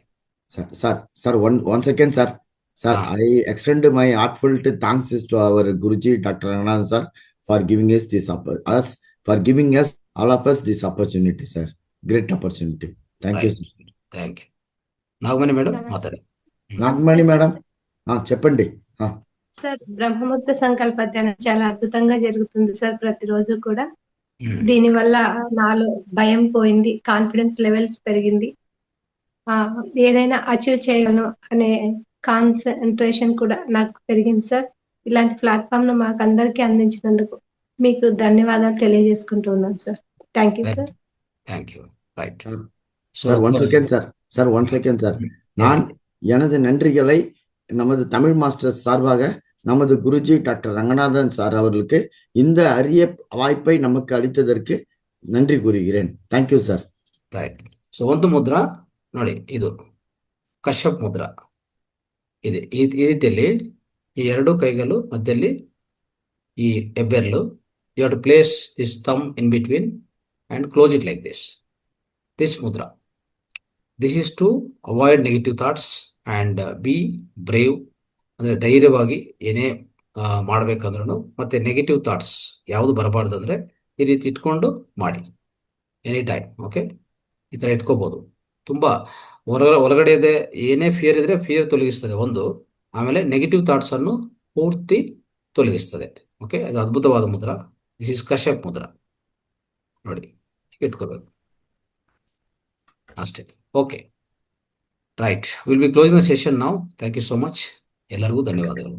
Sir, one second sir. I extend my heartfelt thanks to our Guruji Dr. Ranganathan sir for giving us all of us this opportunity sir. Great opportunity. Thank you sir. Thank you. Nagmani madam మాట్లాడండి. Nagmani madam చెప్పండి. సార్, బ్రహ్మముహూర్త సంకల్ప ధ్యానం చాలా అద్భుతంగా జరుగుతుంది సార్ ప్రతిరోజు కూడా. దీనివల్ల నాలో భయం పోయింది, కాన్ఫిడెన్స్ లెవెల్స్ పెరిగింది. ఏదైనా అచీవ్ చేయగలను అనే కాన్సన్ట్రేషన్ కూడా నాకు పెరిగింది సార్. ఇలాంటి ప్లాట్ఫామ్ ను మాకు అందరికీ అందించినందుకు మీకు ధన్యవాదాలు తెలియజేసుకుంటూ ఉన్నాం sir. Thank you sir. Thank you. Right. Sir, one second sir. நான் எனது நன்றிகளை நமது தமிழ் மாஸ்டர் சார்பாக நமது குருஜி டாக்டர் ரங்கநாதன் சார் அவர்களுக்கு இந்த அரிய வாய்ப்பை நமக்கு ಅಳಿತದಕ್ಕೆ நன்றி கூறுகிறேன். Thank you sir. Right. So ಒಂದು ಮುದ್ರಾ ನೋಡಿ, ಇದು ಕಶ್ಯಪ್ ಮುದ್ರಾ ಇದೆ. ಈ ರೀತಿಯಲ್ಲಿ ಈ ಎರಡು ಕೈಗಳು ಮಧ್ಯದಲ್ಲಿ ಈ ಹೆಬ್ಬೆರಳು, you have to place this thumb in between and close it like this ಮುದ್ರಾ. This is to avoid negative thoughts and be brave. ಅಂದರೆ ಧೈರ್ಯವಾಗಿ ಏನೇ ಮಾಡ್ಬೇಕಂದ್ರೂ ಮತ್ತೆ ನೆಗೆಟಿವ್ ಥಾಟ್ಸ್ ಯಾವುದು ಬರಬಾರ್ದು ಅಂದರೆ ಈ ರೀತಿ ಇಟ್ಕೊಂಡು ಮಾಡಿ ಎನಿ ಟೈಮ್. ಓಕೆ, ಈ ಥರ ಇಟ್ಕೋಬೋದು. ತುಂಬ ಹೊರಗಡೆ ಇದೆ ಏನೇ ಫಿಯರ್ ಇದ್ರೆ ಫಿಯರ್ ತೊಲಗಿಸ್ತದೆ ಒಂದು. ಆಮೇಲೆ ನೆಗೆಟಿವ್ ಥಾಟ್ಸನ್ನು ಪೂರ್ತಿ ತೊಲಗಿಸ್ತದೆ. ಓಕೆ, ಅದು ಅದ್ಭುತವಾದ ಮುದ್ರಾ. This is Kashyap mudra. ನೋಡಿ, ಇಟ್ಕೋಬೇಕು ಅಷ್ಟೇ. Okay, right. Will be closing the session ನಾವು. Thank you so much. ಎಲ್ಲರಿಗೂ ಧನ್ಯವಾದಗಳು.